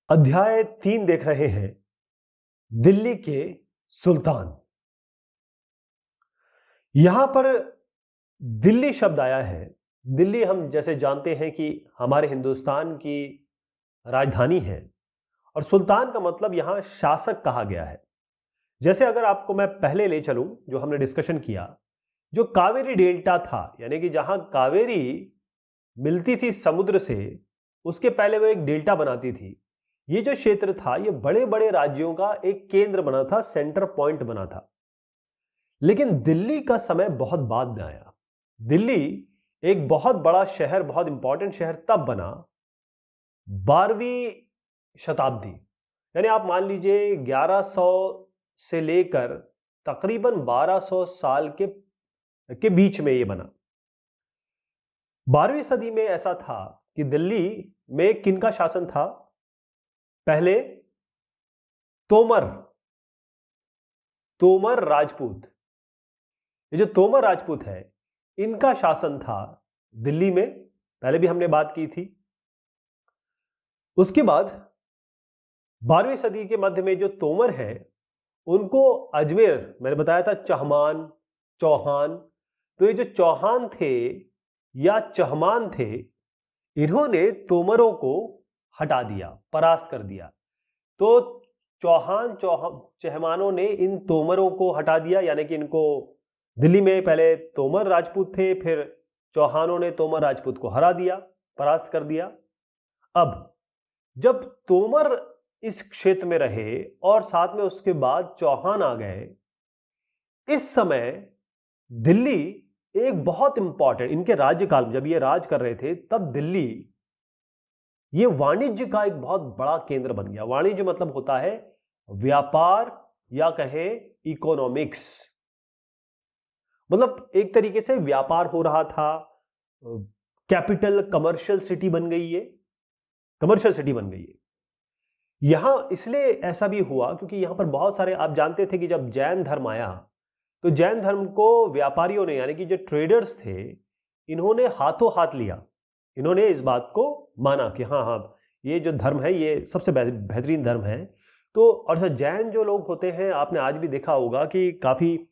अध्याय 3 देख रहे हैं, दिल्ली के सुल्तान। यहां पर दिल्ली शब्द आया है। दिल्ली हम जैसे जानते हैं कि हमारे हिंदुस्तान की राजधानी है और सुल्तान का मतलब यहां शासक कहा गया है। जैसे अगर आपको मैं पहले ले चलूं, जो हमने डिस्कशन किया, जो कावेरी डेल्टा था, यानी कि जहां कावेरी मिलती थी समुद्र से, उसके पहले वो एक डेल्टा बनाती थी। ये जो क्षेत्र था, ये बड़े बड़े राज्यों का एक केंद्र बना था, सेंटर पॉइंट बना था। लेकिन दिल्ली का समय बहुत बाद में आया। दिल्ली एक बहुत बड़ा शहर, बहुत इंपॉर्टेंट शहर तब बना 12वीं शताब्दी, यानी आप मान लीजिए 1100 से लेकर तकरीबन 1200 साल के बीच में ये बना। 12वीं सदी में ऐसा था कि दिल्ली में किनका शासन था? पहले तोमर राजपूत। ये जो तोमर राजपूत है, इनका शासन था दिल्ली में। पहले भी हमने बात की थी। उसके बाद 12वीं सदी के मध्य में जो तोमर है, उनको अजमेर, मैंने बताया था चहमान, चौहान, तो ये जो चौहान थे या चहमान थे, इन्होंने तोमरों को हटा दिया, परास्त कर दिया। तो चहमानों ने इन तोमरों को हटा दिया, यानी कि इनको दिल्ली में पहले तोमर राजपूत थे, फिर चौहानों ने तोमर राजपूत को हरा दिया, परास्त कर दिया। अब जब तोमर इस क्षेत्र में रहे और साथ में उसके बाद चौहान आ गए, इस समय दिल्ली एक बहुत इंपॉर्टेंट, इनके राज्यकाल में जब ये राज कर रहे थे, तब दिल्ली ये वाणिज्य का एक बहुत बड़ा केंद्र बन गया। वाणिज्य मतलब होता है व्यापार या कहें इकोनॉमिक्स, मतलब एक तरीके से व्यापार हो रहा था। कैपिटल, कमर्शियल सिटी बन गई है, कमर्शियल सिटी बन गई है। यहां इसलिए ऐसा भी हुआ क्योंकि यहां पर बहुत सारे, आप जानते थे कि जब जैन धर्म आया, तो जैन धर्म को व्यापारियों ने, यानी कि जो ट्रेडर्स थे, इन्होंने हाथों हाथ लिया। इन्होंने इस बात को माना कि हाँ हाँ, ये जो धर्म है ये सबसे बेहतरीन धर्म है। तो और जैन जो लोग होते हैं, आपने आज भी देखा होगा कि काफ़ी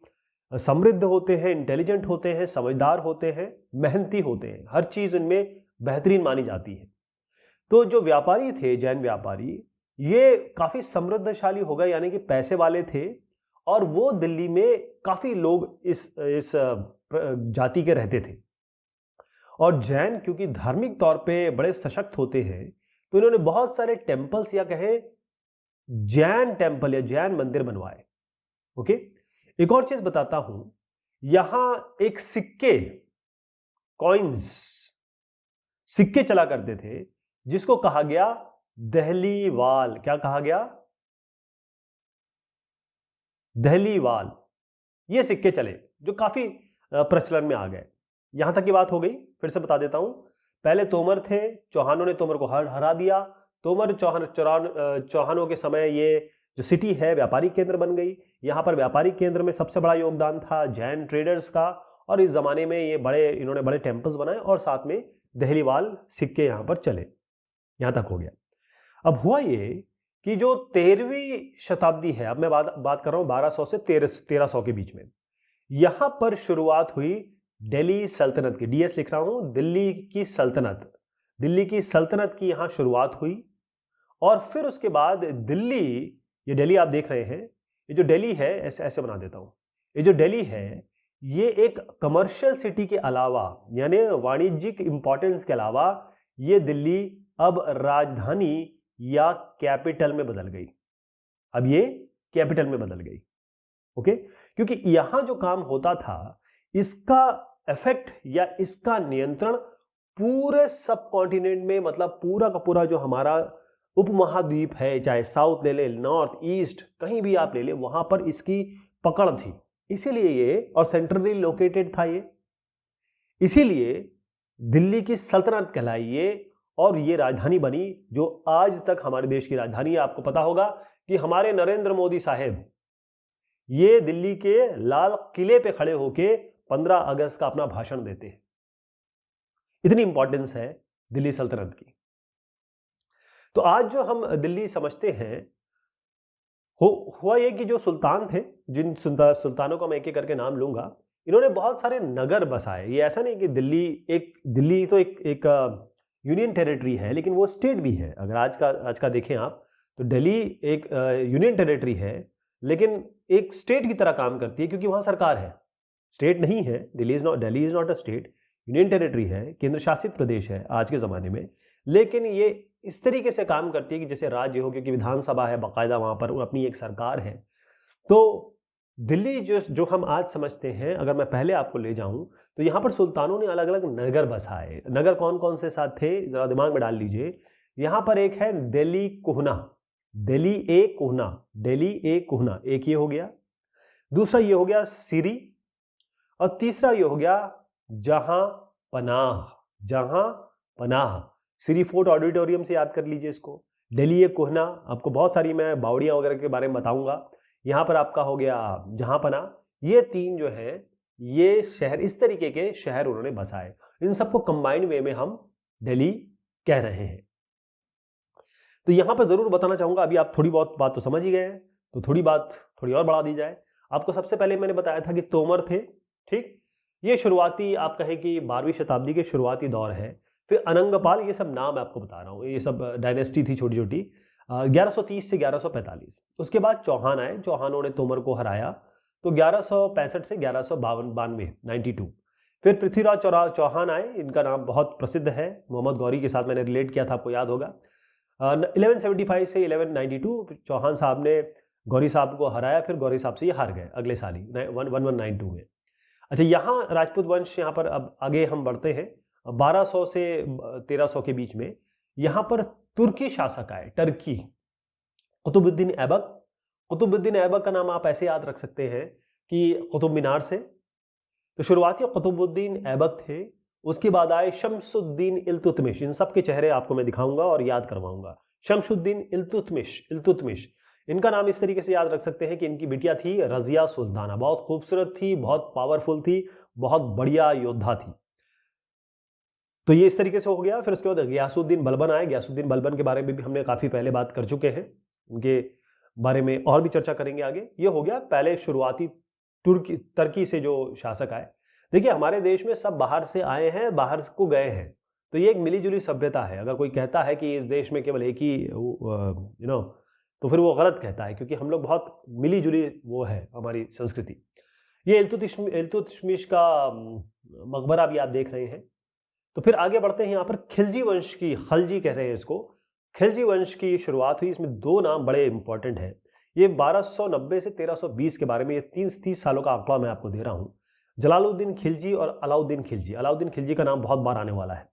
समृद्ध होते हैं, इंटेलिजेंट होते हैं, समझदार होते हैं, मेहनती होते हैं, हर चीज़ उनमें बेहतरीन मानी जाती है। तो जो व्यापारी थे, जैन व्यापारी, ये काफ़ी समृद्धशाली हो गए, यानी कि पैसे वाले थे, और वो दिल्ली में काफ़ी लोग इस जाति के रहते थे। और जैन क्योंकि धार्मिक तौर पे बड़े सशक्त होते हैं, तो इन्होंने बहुत सारे टेम्पल्स या कहें जैन टेम्पल या जैन मंदिर बनवाए। ओके, एक और चीज बताता हूं, यहां एक कॉइन्स, सिक्के चला करते थे, जिसको कहा गया दहली वाल। क्या कहा गया? दहली वाल। ये सिक्के चले जो काफी प्रचलन में आ गए। यहां तक की बात हो गई। फिर से बता देता हूं, पहले तोमर थे, चौहानों ने तोमर को हरा दिया। तोमर चौहानों के समय ये जो सिटी है व्यापारिक केंद्र बन गई। यहां पर व्यापारिक केंद्र में सबसे बड़ा योगदान था जैन ट्रेडर्स का, और इस जमाने में इन्होंने बड़े टेम्पल्स बनाए और साथ में दहलीवाल सिक्के यहां पर चले। यहां तक हो गया। अब हुआ ये कि जो 13वीं शताब्दी है, अब मैं बात कर रहा हूं 1200 से 1300 के बीच में, यहां पर शुरुआत हुई दिल्ली सल्तनत की। डीएस लिख रहा हूं, दिल्ली की सल्तनत। दिल्ली की सल्तनत की यहां शुरुआत हुई। और फिर उसके बाद दिल्ली, ये दिल्ली आप देख रहे हैं, ये जो दिल्ली है, ऐसे ऐसे बना देता हूं, ये जो दिल्ली है, ये एक कमर्शियल सिटी के अलावा, यानी वाणिज्यिक इंपॉर्टेंस के अलावा, ये दिल्ली अब राजधानी या कैपिटल में बदल गई। अब ये कैपिटल में बदल गई। ओके, क्योंकि यहां जो काम होता था, इसका इफेक्ट या इसका नियंत्रण पूरे सब कॉन्टिनेंट में, मतलब पूरा का पूरा जो हमारा उपमहाद्वीप है, चाहे साउथ ले ले, नॉर्थ, ईस्ट, कहीं भी आप ले ले, वहां पर इसकी पकड़ थी। इसीलिए ये, और सेंट्रली लोकेटेड था ये, इसीलिए दिल्ली की सल्तनत कहलाई ये, और ये राजधानी बनी जो आज तक हमारे देश की राजधानी है। आपको पता होगा कि हमारे नरेंद्र मोदी साहब ये दिल्ली के लाल किले पे खड़े होके 15 अगस्त का अपना भाषण देते हैं। इतनी इंपॉर्टेंस है दिल्ली सल्तनत की। तो आज जो हम दिल्ली समझते हैं, हुआ ये कि जो सुल्तान थे, जिन सुल्तानों का मैं एक एक करके नाम लूंगा, इन्होंने बहुत सारे नगर बसाए। ये ऐसा नहीं कि दिल्ली तो एक यूनियन टेरिटरी है, लेकिन वो स्टेट भी है। अगर आज का देखें आप, तो दिल्ली एक यूनियन टेरिटरी है, लेकिन एक स्टेट की तरह काम करती है, क्योंकि वहाँ सरकार है। स्टेट नहीं है, Delhi is not a state, union territory है, केंद्र शासित प्रदेश है आज के ज़माने में। लेकिन ये इस तरीके से काम करती है कि जैसे राज्य हो, क्योंकि विधानसभा है बाकायदा, वहाँ पर अपनी एक सरकार है। तो दिल्ली जो हम आज समझते हैं, अगर मैं पहले आपको ले जाऊं, तो यहाँ पर सुल्तानों ने अलग अलग नगर बसाए। नगर कौन कौन से साथ थे, जरा दिमाग में डाल लीजिए। यहाँ पर एक है दिल्ली कोहना, दिल्ली ए कोहना, दिल्ली ए कोहना, एक ये हो गया। दूसरा ये हो गया सिरी, और तीसरा ये हो गया जहां पनाह, जहां पनाह। सिरी फोर्ट ऑडिटोरियम से याद कर लीजिए इसको। दिल्ली ए कोहना, आपको बहुत सारी मैं बावड़ियां वगैरह के बारे में बताऊंगा। यहाँ पर आपका हो गया जहां पनाह। ये तीन जो है, ये शहर, इस तरीके के शहर उन्होंने बसाए। इन सबको कंबाइंड वे में हम दिल्ली कह रहे हैं। तो यहां पर जरूर बताना चाहूंगा, अभी आप थोड़ी बहुत बात तो समझ ही गए हैं, तो थोड़ी और बढ़ा दी जाए। आपको सबसे पहले मैंने बताया था कि तोमर थे, ठीक। ये शुरुआती, आप कहें कि 12वीं शताब्दी के शुरुआती दौर है। फिर अनंगपाल, ये सब नाम आपको बता रहा हूँ, ये सब डायनेस्टी थी छोटी छोटी। 1130 से 1145। उसके बाद चौहान आए, चौहानों ने तोमर को हराया, तो 1165 से 1192, 92। फिर पृथ्वीराज चौहान आए, इनका नाम बहुत प्रसिद्ध है, मोहम्मद गौरी के साथ मैंने रिलेट किया था, आपको याद होगा। 1175 से 1192 चौहान साहब ने गौरी साहब को हराया, फिर गौरी साहब से ये हार गए अगले साल ही 1192 में। अच्छा, यहाँ राजपूत वंश, यहाँ पर अब आगे हम बढ़ते हैं। 1200 से 1300 के बीच में यहाँ पर तुर्की शासक आए, टर्की, कुतुबुद्दीन ऐबक। कुतुबुद्दीन ऐबक का नाम आप ऐसे याद रख सकते हैं कि कुतुब मीनार से। तो शुरुआती कुतुबुद्दीन ऐबक थे, उसके बाद आए शमसुद्दीन इल्तुतमिश। इन सब के चेहरे आपको मैं दिखाऊंगा और याद करवाऊंगा। शमसुद्दीन इल्तुतमिश, इनका नाम इस तरीके से याद रख सकते हैं कि इनकी बिटिया थी रजिया सुल्ताना, बहुत खूबसूरत थी, बहुत पावरफुल थी, बहुत बढ़िया योद्धा थी। तो ये इस तरीके से हो गया। फिर उसके बाद गयासुद्दीन बलबन आए। गयासुद्दीन बलबन के बारे में भी हमने काफी पहले बात कर चुके हैं, उनके बारे में और भी चर्चा करेंगे आगे। ये हो गया पहले शुरुआती तुर्की से जो शासक आए। देखिए, हमारे देश में सब बाहर से आए हैं, बाहर को गए हैं, तो ये एक मिलीजुली सभ्यता है। अगर कोई कहता है कि इस देश में केवल एक ही तो फिर वो गलत कहता है, क्योंकि हम लोग बहुत मिली-जुली वो है हमारी संस्कृति। ये इल्तुतमिश का मकबरा भी आप देख रहे हैं। तो फिर आगे बढ़ते हैं। यहाँ पर खिलजी वंश की, खलजी कह रहे हैं इसको, खिलजी वंश की शुरुआत हुई। इसमें दो नाम बड़े इंपॉर्टेंट हैं। ये 1290 से 1320 के बारे में, ये 30 सालों का आंकड़ा मैं आपको दे रहा हूँ। जलालुद्दीन खिलजी और अलाउद्दीन खिलजी। अलाउद्दीन खिलजी का नाम बहुत बार आने वाला है।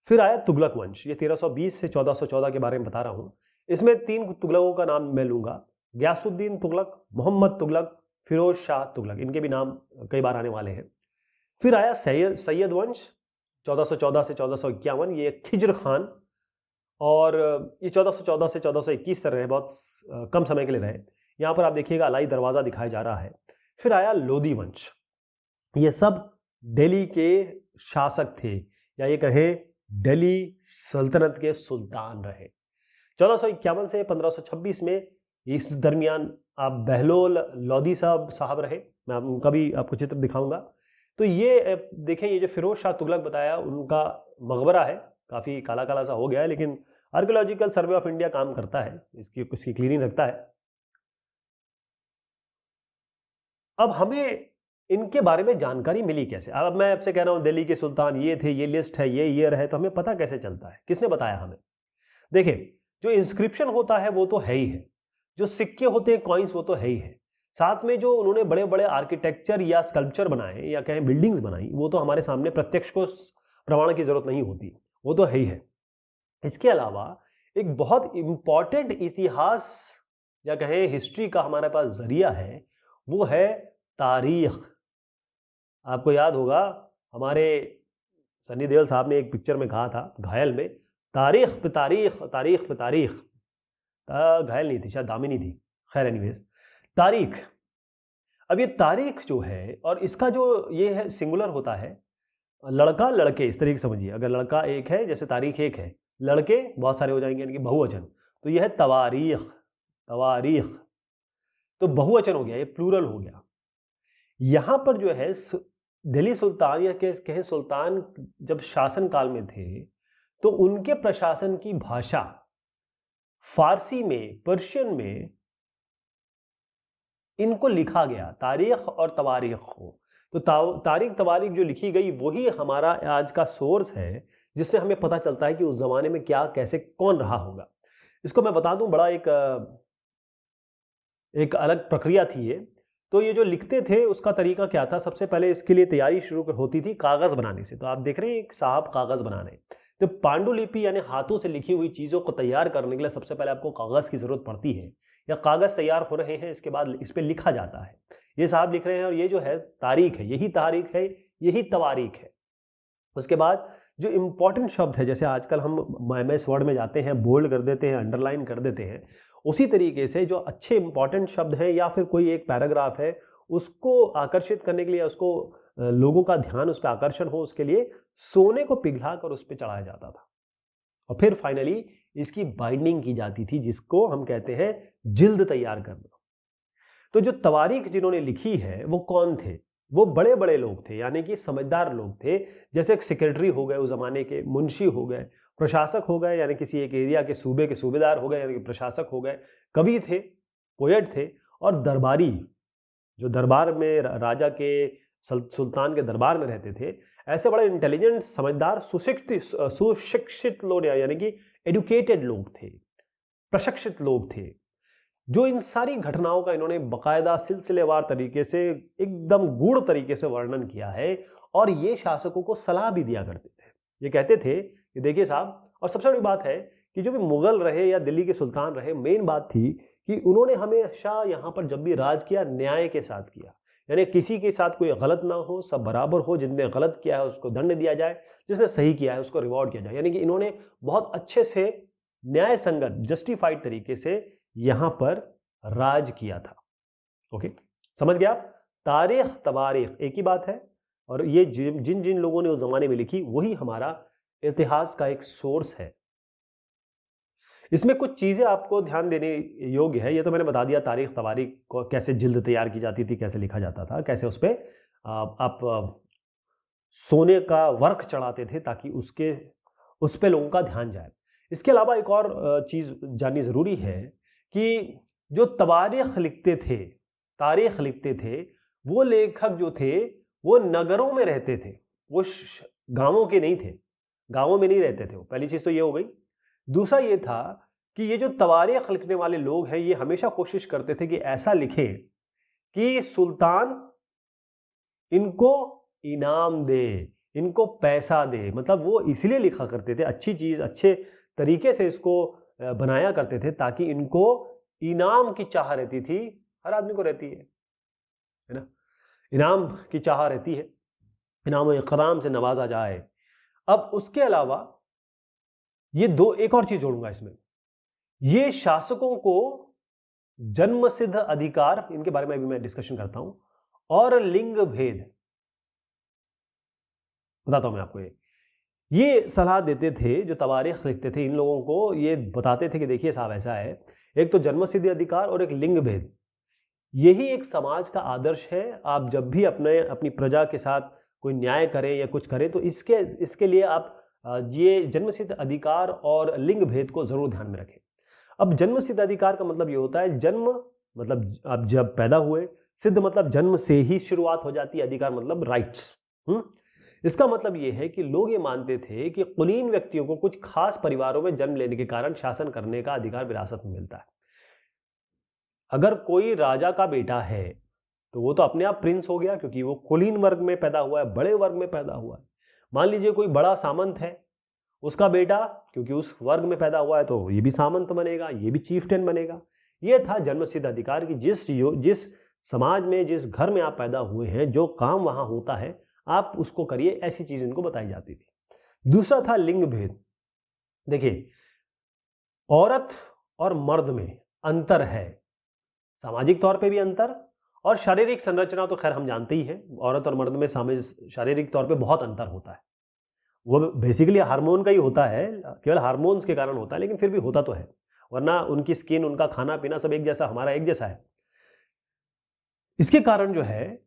फिर आया तुगलक वंश, ये 1320 से 1414 के बारे में बता रहा हूँ। इसमें 3 तुगलकों का नाम मैं लूंगा, गयासुद्दीन तुगलक, मोहम्मद तुगलक, फिरोज शाह तुगलक। इनके भी नाम कई बार आने वाले हैं। फिर आया सैयद वंश, 1414 से 1451, ये खिज्र खान, और ये 1414 से 1421 तक रहे, बहुत कम समय के लिए रहे। यहाँ पर आप देखिएगा अलाई दरवाजा दिखाया जा रहा है। फिर आया लोदी वंश, ये सब दिल्ली के शासक थे, या ये कहें दिल्ली सल्तनत के सुल्तान रहे। 1451 से 1526 में, इस दरमियान आप बहलोल लोदी साहब रहे, मैं उनका भी आपको चित्र दिखाऊंगा। तो ये देखें, ये जो फिरोज शाह तुगलक बताया, उनका मकबरा है, काफ़ी काला काला सा हो गया है, लेकिन आर्कियोलॉजिकल सर्वे ऑफ इंडिया काम करता है, इसकी क्लीनिंग रखता है। अब हमें इनके बारे में जानकारी मिली कैसे? अब मैं आपसे कह रहा हूँ दिल्ली के सुल्तान ये थे, ये लिस्ट है, ये ईयर है, तो हमें पता कैसे चलता है? किसने बताया हमें? देखिए, जो इंस्क्रिप्शन होता है वो तो है ही है, जो सिक्के होते हैं, कॉइन्स, वो तो है ही है। साथ में जो उन्होंने बड़े बड़े आर्किटेक्चर या स्कल्पचर बनाए, या कहें बिल्डिंग्स बनाई, वो तो हमारे सामने प्रत्यक्ष को प्रमाण की जरूरत नहीं होती, वो तो है ही है। इसके अलावा एक बहुत इंपॉर्टेंट इतिहास या कहें हिस्ट्री का हमारे पास जरिया है, वो है तारीख। आपको याद होगा, हमारे सनी देओल साहब ने एक पिक्चर में कहा था, घायल में, तारीख पे तारीख, तारीख पे तारीख। घायल नहीं थी, शायद दामिनी थी, खैर एनीवेज, तारीख। अब ये तारीख जो है, और इसका जो ये है सिंगुलर होता है, लड़का लड़के, इस तरीके से समझिए। अगर लड़का एक है, जैसे तारीख एक है, लड़के बहुत सारे हो जाएंगे, यानी कि बहुवचन। तो यह है तवारीख, तवारीख तो बहुवचन हो गया, ये प्लूरल हो गया। यहां पर जो है दिल्ली सुल्तान या कहें सुल्तान जब शासन काल में थे तो उनके प्रशासन की भाषा फारसी में, पर्शियन में इनको लिखा गया, तारीख और तवारीख को। तो तारीख तवारीख जो लिखी गई वही हमारा आज का सोर्स है, जिससे हमें पता चलता है कि उस जमाने में क्या, कैसे, कौन रहा होगा। इसको मैं बता दूं, बड़ा एक अलग प्रक्रिया थी ये। तो ये जो लिखते थे उसका तरीका क्या था, सबसे पहले इसके लिए तैयारी शुरू होती थी कागज बनाने से। तो आप देख रहे हैं एक साहब कागज बना रहे हैं। तो पांडुलिपि यानी हाथों से लिखी हुई चीजों को तैयार करने के लिए सबसे पहले आपको कागज की जरूरत पड़ती है, या कागज तैयार हो रहे हैं, इसके बाद इस पर लिखा जाता है। ये साहब लिख रहे हैं और ये जो है तारीख है, यही तारीख है, यही तवारीख है। उसके बाद जो इंपॉर्टेंट शब्द है, जैसे आजकल हम MS वर्ड में जाते हैं, बोल्ड कर देते हैं, अंडरलाइन कर देते हैं, उसी तरीके से जो अच्छे इंपॉर्टेंट शब्द हैं या फिर कोई एक पैराग्राफ है, उसको आकर्षित करने के लिए, उसको लोगों का ध्यान उस पर आकर्षण हो, उसके लिए सोने को पिघला कर उस पर चढ़ाया जाता था। और फिर फाइनली इसकी बाइंडिंग की जाती थी, जिसको हम कहते हैं जिल्द तैयार करना। तो जो तवारीख जिन्होंने लिखी है वो कौन थे? वो बड़े बड़े लोग थे, यानी कि समझदार लोग थे। जैसे सेक्रेटरी हो गए उस जमाने के, मुंशी हो गए, प्रशासक हो गए, यानी किसी एक एरिया के सूबे के सूबेदार हो गए, यानी कि प्रशासक हो गए, कवि थे, पोएट थे, और दरबारी, जो दरबार में राजा के, सुल्तान के दरबार में रहते थे, ऐसे बड़े इंटेलिजेंट, समझदार, सुशिक्षित लोग, यानी कि एडुकेटेड लोग थे, प्रशिक्षित लोग थे, जो इन सारी घटनाओं का इन्होंने बकायदा सिलसिलेवार तरीके से, एकदम गूढ़ तरीके से वर्णन किया है। और ये शासकों को सलाह भी दिया करते थे। ये कहते थे कि देखिए साहब, और सबसे बड़ी बात है कि जो भी मुगल रहे या दिल्ली के सुल्तान रहे, मेन बात थी कि उन्होंने हमेशा यहाँ पर जब भी राज किया, न्याय के साथ किया, यानी किसी के साथ कोई गलत ना हो, सब बराबर हो, जिसने गलत किया है उसको दंड दिया जाए, जिसने सही किया है उसको रिवॉर्ड किया जाए। यानी कि इन्होंने बहुत अच्छे से न्याय संगत, जस्टिफाइड तरीके से यहां पर राज किया था। ओके, समझ गया आप? तारीख तवारीख एक ही बात है, और ये जिन जिन लोगों ने उस जमाने में लिखी वही हमारा इतिहास का एक सोर्स है। इसमें कुछ चीजें आपको ध्यान देने योग्य है। ये तो मैंने बता दिया, तारीख तवारीख को कैसे जिल्द तैयार की जाती थी, कैसे लिखा जाता था, कैसे उस पर आप सोने का वर्क चढ़ाते थे ताकि उस पर लोगों का ध्यान जाए। इसके अलावा एक और चीज जाननी जरूरी है कि जो तवारीख लिखते थे, तारीख लिखते थे, वो लेखक जो थे वो नगरों में रहते थे, वो गांवों के नहीं थे, गांवों में नहीं रहते थे। पहली चीज तो ये हो गई। दूसरा ये था कि ये जो तवारीख लिखने वाले लोग हैं, ये हमेशा कोशिश करते थे कि ऐसा लिखें कि सुल्तान इनको इनाम दे, इनको पैसा दे। मतलब वो इसलिए लिखा करते थे, अच्छी चीज अच्छे तरीके से इसको बनाया करते थे ताकि इनको इनाम की चाह रहती थी, हर आदमी को रहती है ना, इनाम की चाह रहती है, इनाम इकराम से नवाजा जाए। अब उसके अलावा ये एक और चीज जोड़ूंगा इसमें, ये शासकों को जन्मसिद्ध अधिकार, इनके बारे में भी मैं डिस्कशन करता हूं, और लिंग भेद बताता हूं मैं आपको। ये सलाह देते थे, जो तवारीख लिखते थे, इन लोगों को ये बताते थे कि देखिए साहब ऐसा है, एक तो जन्मसिद्ध अधिकार और एक लिंग भेद, यही एक समाज का आदर्श है। आप जब भी अपनी प्रजा के साथ कोई न्याय करें या कुछ करें तो इसके लिए आप ये जन्मसिद्ध अधिकार और लिंग भेद को जरूर ध्यान में रखें। अब जन्मसिद्ध अधिकार का मतलब ये होता है, जन्म मतलब आप जब पैदा हुए, सिद्ध मतलब जन्म से ही शुरुआत हो जाती है, अधिकार मतलब राइट्स। इसका मतलब यह है कि लोग ये मानते थे कि कुलीन व्यक्तियों को कुछ खास परिवारों में जन्म लेने के कारण शासन करने का अधिकार विरासत में मिलता है। अगर कोई राजा का बेटा है तो वो तो अपने आप प्रिंस हो गया, क्योंकि वो कुलीन वर्ग में पैदा हुआ है, बड़े वर्ग में पैदा हुआ है। मान लीजिए कोई बड़ा सामंत है, उसका बेटा क्योंकि उस वर्ग में पैदा हुआ है तो ये भी सामंत बनेगा, ये भी चीफटेन बनेगा। ये था जन्मसिद्ध अधिकार की जिस समाज में, जिस घर में आप पैदा हुए हैं, जो काम वहां होता है आप उसको करिए, ऐसी चीज इनको बताई जाती थी। दूसरा था लिंग भेद। देखिए, औरत और मर्द में अंतर है, सामाजिक तौर पे भी अंतर, और शारीरिक संरचना तो खैर हम जानते ही हैं, औरत और मर्द में शारीरिक तौर पे बहुत अंतर होता है। वो बेसिकली हार्मोन का ही होता है, केवल हार्मोन्स के कारण होता है, लेकिन फिर भी होता तो है, वरना उनकी स्किन, उनका खाना पीना सब एक जैसा, हमारा एक जैसा है। इसके कारण जो है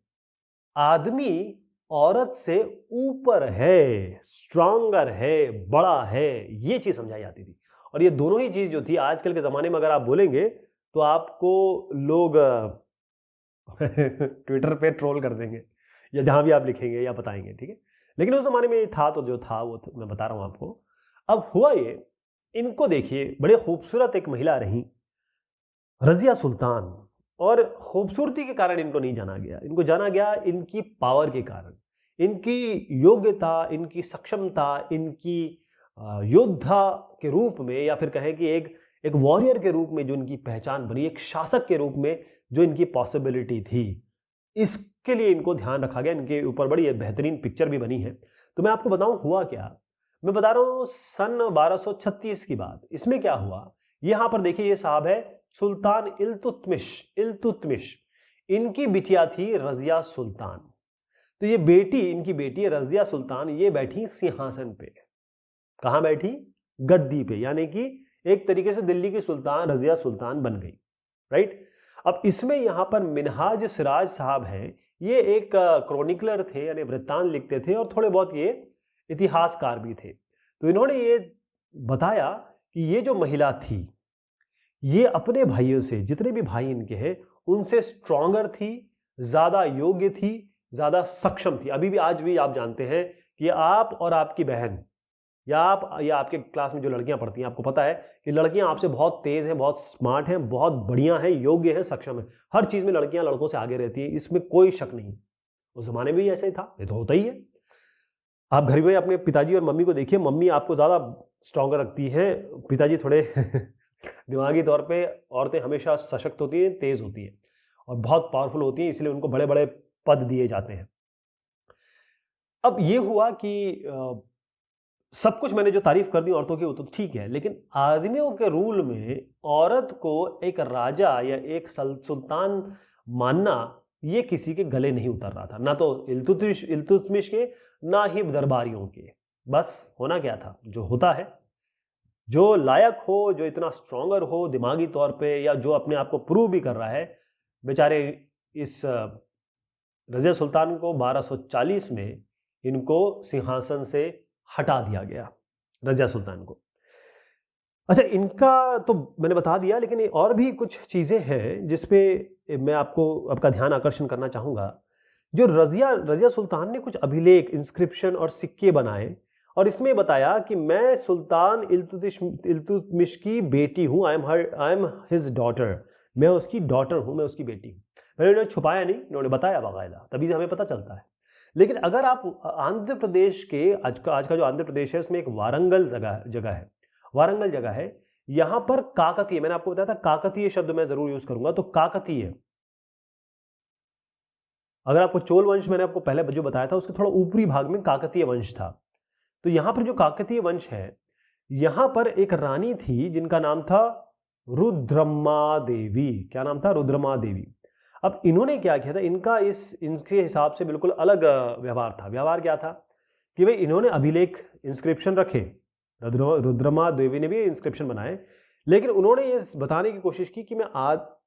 आदमी औरत से ऊपर है, स्ट्रांगर है, बड़ा है, ये चीज समझाई जाती थी। और ये दोनों ही चीज जो थी आजकल के जमाने में अगर आप बोलेंगे तो आपको लोग ट्विटर पे ट्रोल कर देंगे या जहां भी आप लिखेंगे या बताएंगे, ठीक है। लेकिन उस जमाने में ये था तो जो था वो मैं बता रहा हूं आपको। अब हुआ ये, इनको देखिए, बड़े खूबसूरत एक महिला रही रजिया सुल्तान, और खूबसूरती के कारण इनको नहीं जाना गया, इनको जाना गया इनकी पावर के कारण, इनकी योग्यता, इनकी सक्षमता, इनकी योद्धा के रूप में, या फिर कहें कि एक वॉरियर के रूप में जो इनकी पहचान बनी, एक शासक के रूप में जो इनकी पॉसिबिलिटी थी, इसके लिए इनको ध्यान रखा गया। इनके ऊपर बड़ी बेहतरीन पिक्चर भी बनी है। तो मैं आपको बताऊं हुआ क्या, मैं बता रहा हूं सन 1236 की बात। इसमें क्या हुआ, यहां पर देखिए, ये साहब है सुल्तान इल्तुतमिश, इनकी बिटिया थी रजिया सुल्तान। तो ये बेटी, इनकी बेटी रजिया सुल्तान, ये बैठी सिंहासन पे। कहां बैठी, गद्दी पे, यानी कि एक तरीके से दिल्ली की सुल्तान रजिया सुल्तान बन गई, राइट। अब इसमें यहां पर मिनहाज सिराज साहब हैं, ये एक क्रोनिकलर थे, यानी वृत्तांत लिखते थे, और थोड़े बहुत ये इतिहासकार भी थे। तो इन्होंने ये बताया कि ये जो महिला थी, ये अपने भाइयों से, जितने भी भाई इनके हैं, उनसे स्ट्रॉन्गर थी, ज्यादा योग्य थी, ज्यादा सक्षम थी। अभी भी, आज भी आप जानते हैं कि आप और आपकी बहन, या आप या आपके क्लास में जो लड़कियां पढ़ती हैं, आपको पता है कि लड़कियां आपसे बहुत तेज हैं, बहुत स्मार्ट हैं, बहुत बढ़िया हैं, योग्य हैं, सक्षम हैं। हर चीज में लड़कियां लड़कों से आगे रहती हैं, इसमें कोई शक नहीं। उस जमाने में भी ऐसा ही था, ये तो होता ही है। आप घर में अपने पिताजी और मम्मी को देखिए, मम्मी आपको ज्यादा स्ट्रॉन्गर रखती हैं, पिताजी थोड़े दिमागी तौर पे औरतें हमेशा सशक्त होती हैं, तेज होती हैं और बहुत पावरफुल होती हैं, इसलिए उनको बड़े बड़े पद दिए जाते हैं। अब ये हुआ कि सब कुछ मैंने जो तारीफ कर दी औरतों की वो तो ठीक है, लेकिन आदमियों के रूल में औरत को एक राजा या एक सुल्तान मानना, ये किसी के गले नहीं उतर रहा था, ना तो इल्तुतमिश के, ना ही दरबारियों के। बस होना क्या था, जो होता है, जो लायक हो, जो इतना स्ट्रॉन्गर हो दिमागी तौर पे, या जो अपने आप को प्रूव भी कर रहा है, बेचारे इस रजिया सुल्तान को 1240 में इनको सिंहासन से हटा दिया गया, रजिया सुल्तान को। अच्छा, इनका तो मैंने बता दिया, लेकिन और भी कुछ चीज़ें हैं जिसपे मैं आपका ध्यान आकर्षण करना चाहूँगा। जो रजिया सुल्तान ने कुछ अभिलेख, इंस्क्रिप्शन और सिक्के बनाए, और इसमें बताया कि मैं सुल्तान इल्तुतमिश की बेटी हूँ, आई एम हिज डॉटर, मैं उसकी डॉटर हूँ, मैं उसकी बेटी हूँ। मैंने उन्हें छुपाया नहीं, इन्होंने बताया बाकायदा, तभी से हमें पता चलता है। लेकिन अगर आप आंध्र प्रदेश के, आज का जो आंध्र प्रदेश है, उसमें एक वारंगल जगह है, यहां पर काकतीय, मैंने आपको बताया था काकतीय शब्द मैं जरूर यूज करूंगा, तो काकतीय, अगर आपको चोल वंश मैंने आपको पहले जो बताया था, उसके थोड़ा ऊपरी भाग में काकतीय वंश था। तो यहां पर जो काकतीय वंश है, यहां पर एक रानी थी जिनका नाम था रुद्रमा देवी। क्या नाम था, रुद्रमा देवी। अब इन्होंने क्या किया था, इनके हिसाब से बिल्कुल अलग व्यवहार था। व्यवहार क्या था कि भाई इन्होंने अभिलेख, इंस्क्रिप्शन रखे, रुद्रमा देवी ने भी इंस्क्रिप्शन बनाए, लेकिन उन्होंने ये बताने की कोशिश की कि मैं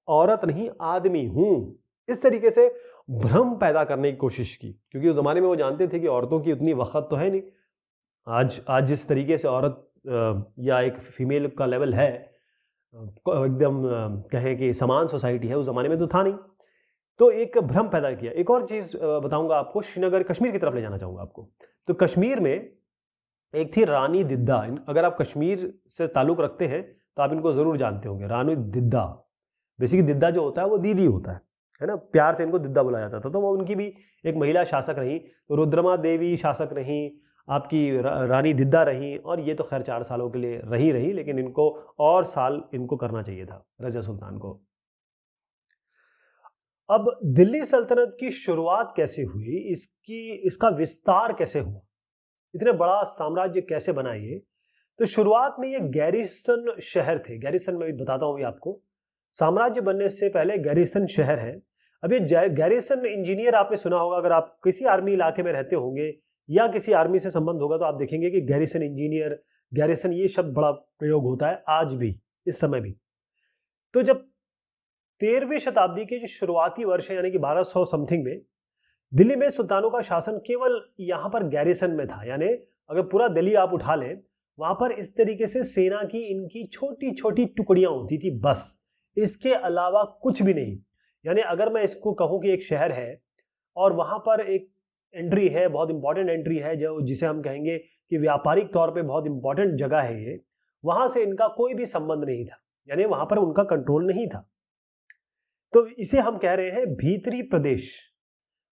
औरत नहीं, आदमी हूं। इस तरीके से भ्रम पैदा करने की कोशिश की, क्योंकि उस जमाने में वो जानते थे कि औरतों की उतनी वक़्त तो है नहीं। आज जिस तरीके से औरत या एक फीमेल का लेवल है, एकदम कहें कि समान सोसाइटी है, उस जमाने में तो था नहीं। तो एक भ्रम पैदा किया। एक और चीज बताऊंगा आपको, श्रीनगर, कश्मीर की तरफ ले जाना चाहूंगा आपको। तो कश्मीर में एक थी रानी दिद्दा। अगर आप कश्मीर से ताल्लुक रखते हैं तो आप इनको जरूर जानते होंगे, रानी दिद्दा। बेसिकली दिद्दा जो होता है वो दीदी होता है ना, प्यार से इनको दिद्दा बुलाया जाता था। तो वो उनकी भी एक महिला शासक रही। तो रुद्रमा देवी शासक रही, आपकी रानी दिद्दा रही, और ये तो खैर 4 सालों के लिए रही, लेकिन इनको और साल इनको करना चाहिए था, रजिया सुल्तान को। अब दिल्ली सल्तनत की शुरुआत कैसे हुई, इसका विस्तार कैसे हुआ, इतने बड़ा साम्राज्य कैसे बना ये। तो शुरुआत में ये गैरिसन शहर थे। गैरिसन में भी बताता हूं आपको, साम्राज्य बनने से पहले गैरिसन शहर है। अब ये गैरिसन इंजीनियर आपने सुना होगा, अगर आप किसी आर्मी इलाके में रहते होंगे या किसी आर्मी से संबंध होगा तो आप देखेंगे कि गैरिसन इंजीनियर, गैरिसन, ये शब्द बड़ा प्रयोग होता है आज भी, इस समय भी। तो जब 13वीं शताब्दी के जो शुरुआती वर्ष है यानी कि 1200 समथिंग में दिल्ली में सुल्तानों का शासन केवल यहाँ पर गैरिसन में था, यानी अगर पूरा दिल्ली आप उठा लें, वहां पर इस तरीके से सेना की इनकी छोटी छोटी टुकड़ियां होती थी, बस इसके अलावा कुछ भी नहीं। यानी अगर मैं इसको कहूं कि एक शहर है और वहां पर एक एंट्री है, बहुत इंपॉर्टेंट एंट्री है, जो जिसे हम कहेंगे कि व्यापारिक तौर पे बहुत इंपॉर्टेंट जगह है ये, वहां से इनका कोई भी संबंध नहीं था, यानी वहां पर उनका कंट्रोल नहीं था। तो इसे हम कह रहे हैं भीतरी प्रदेश,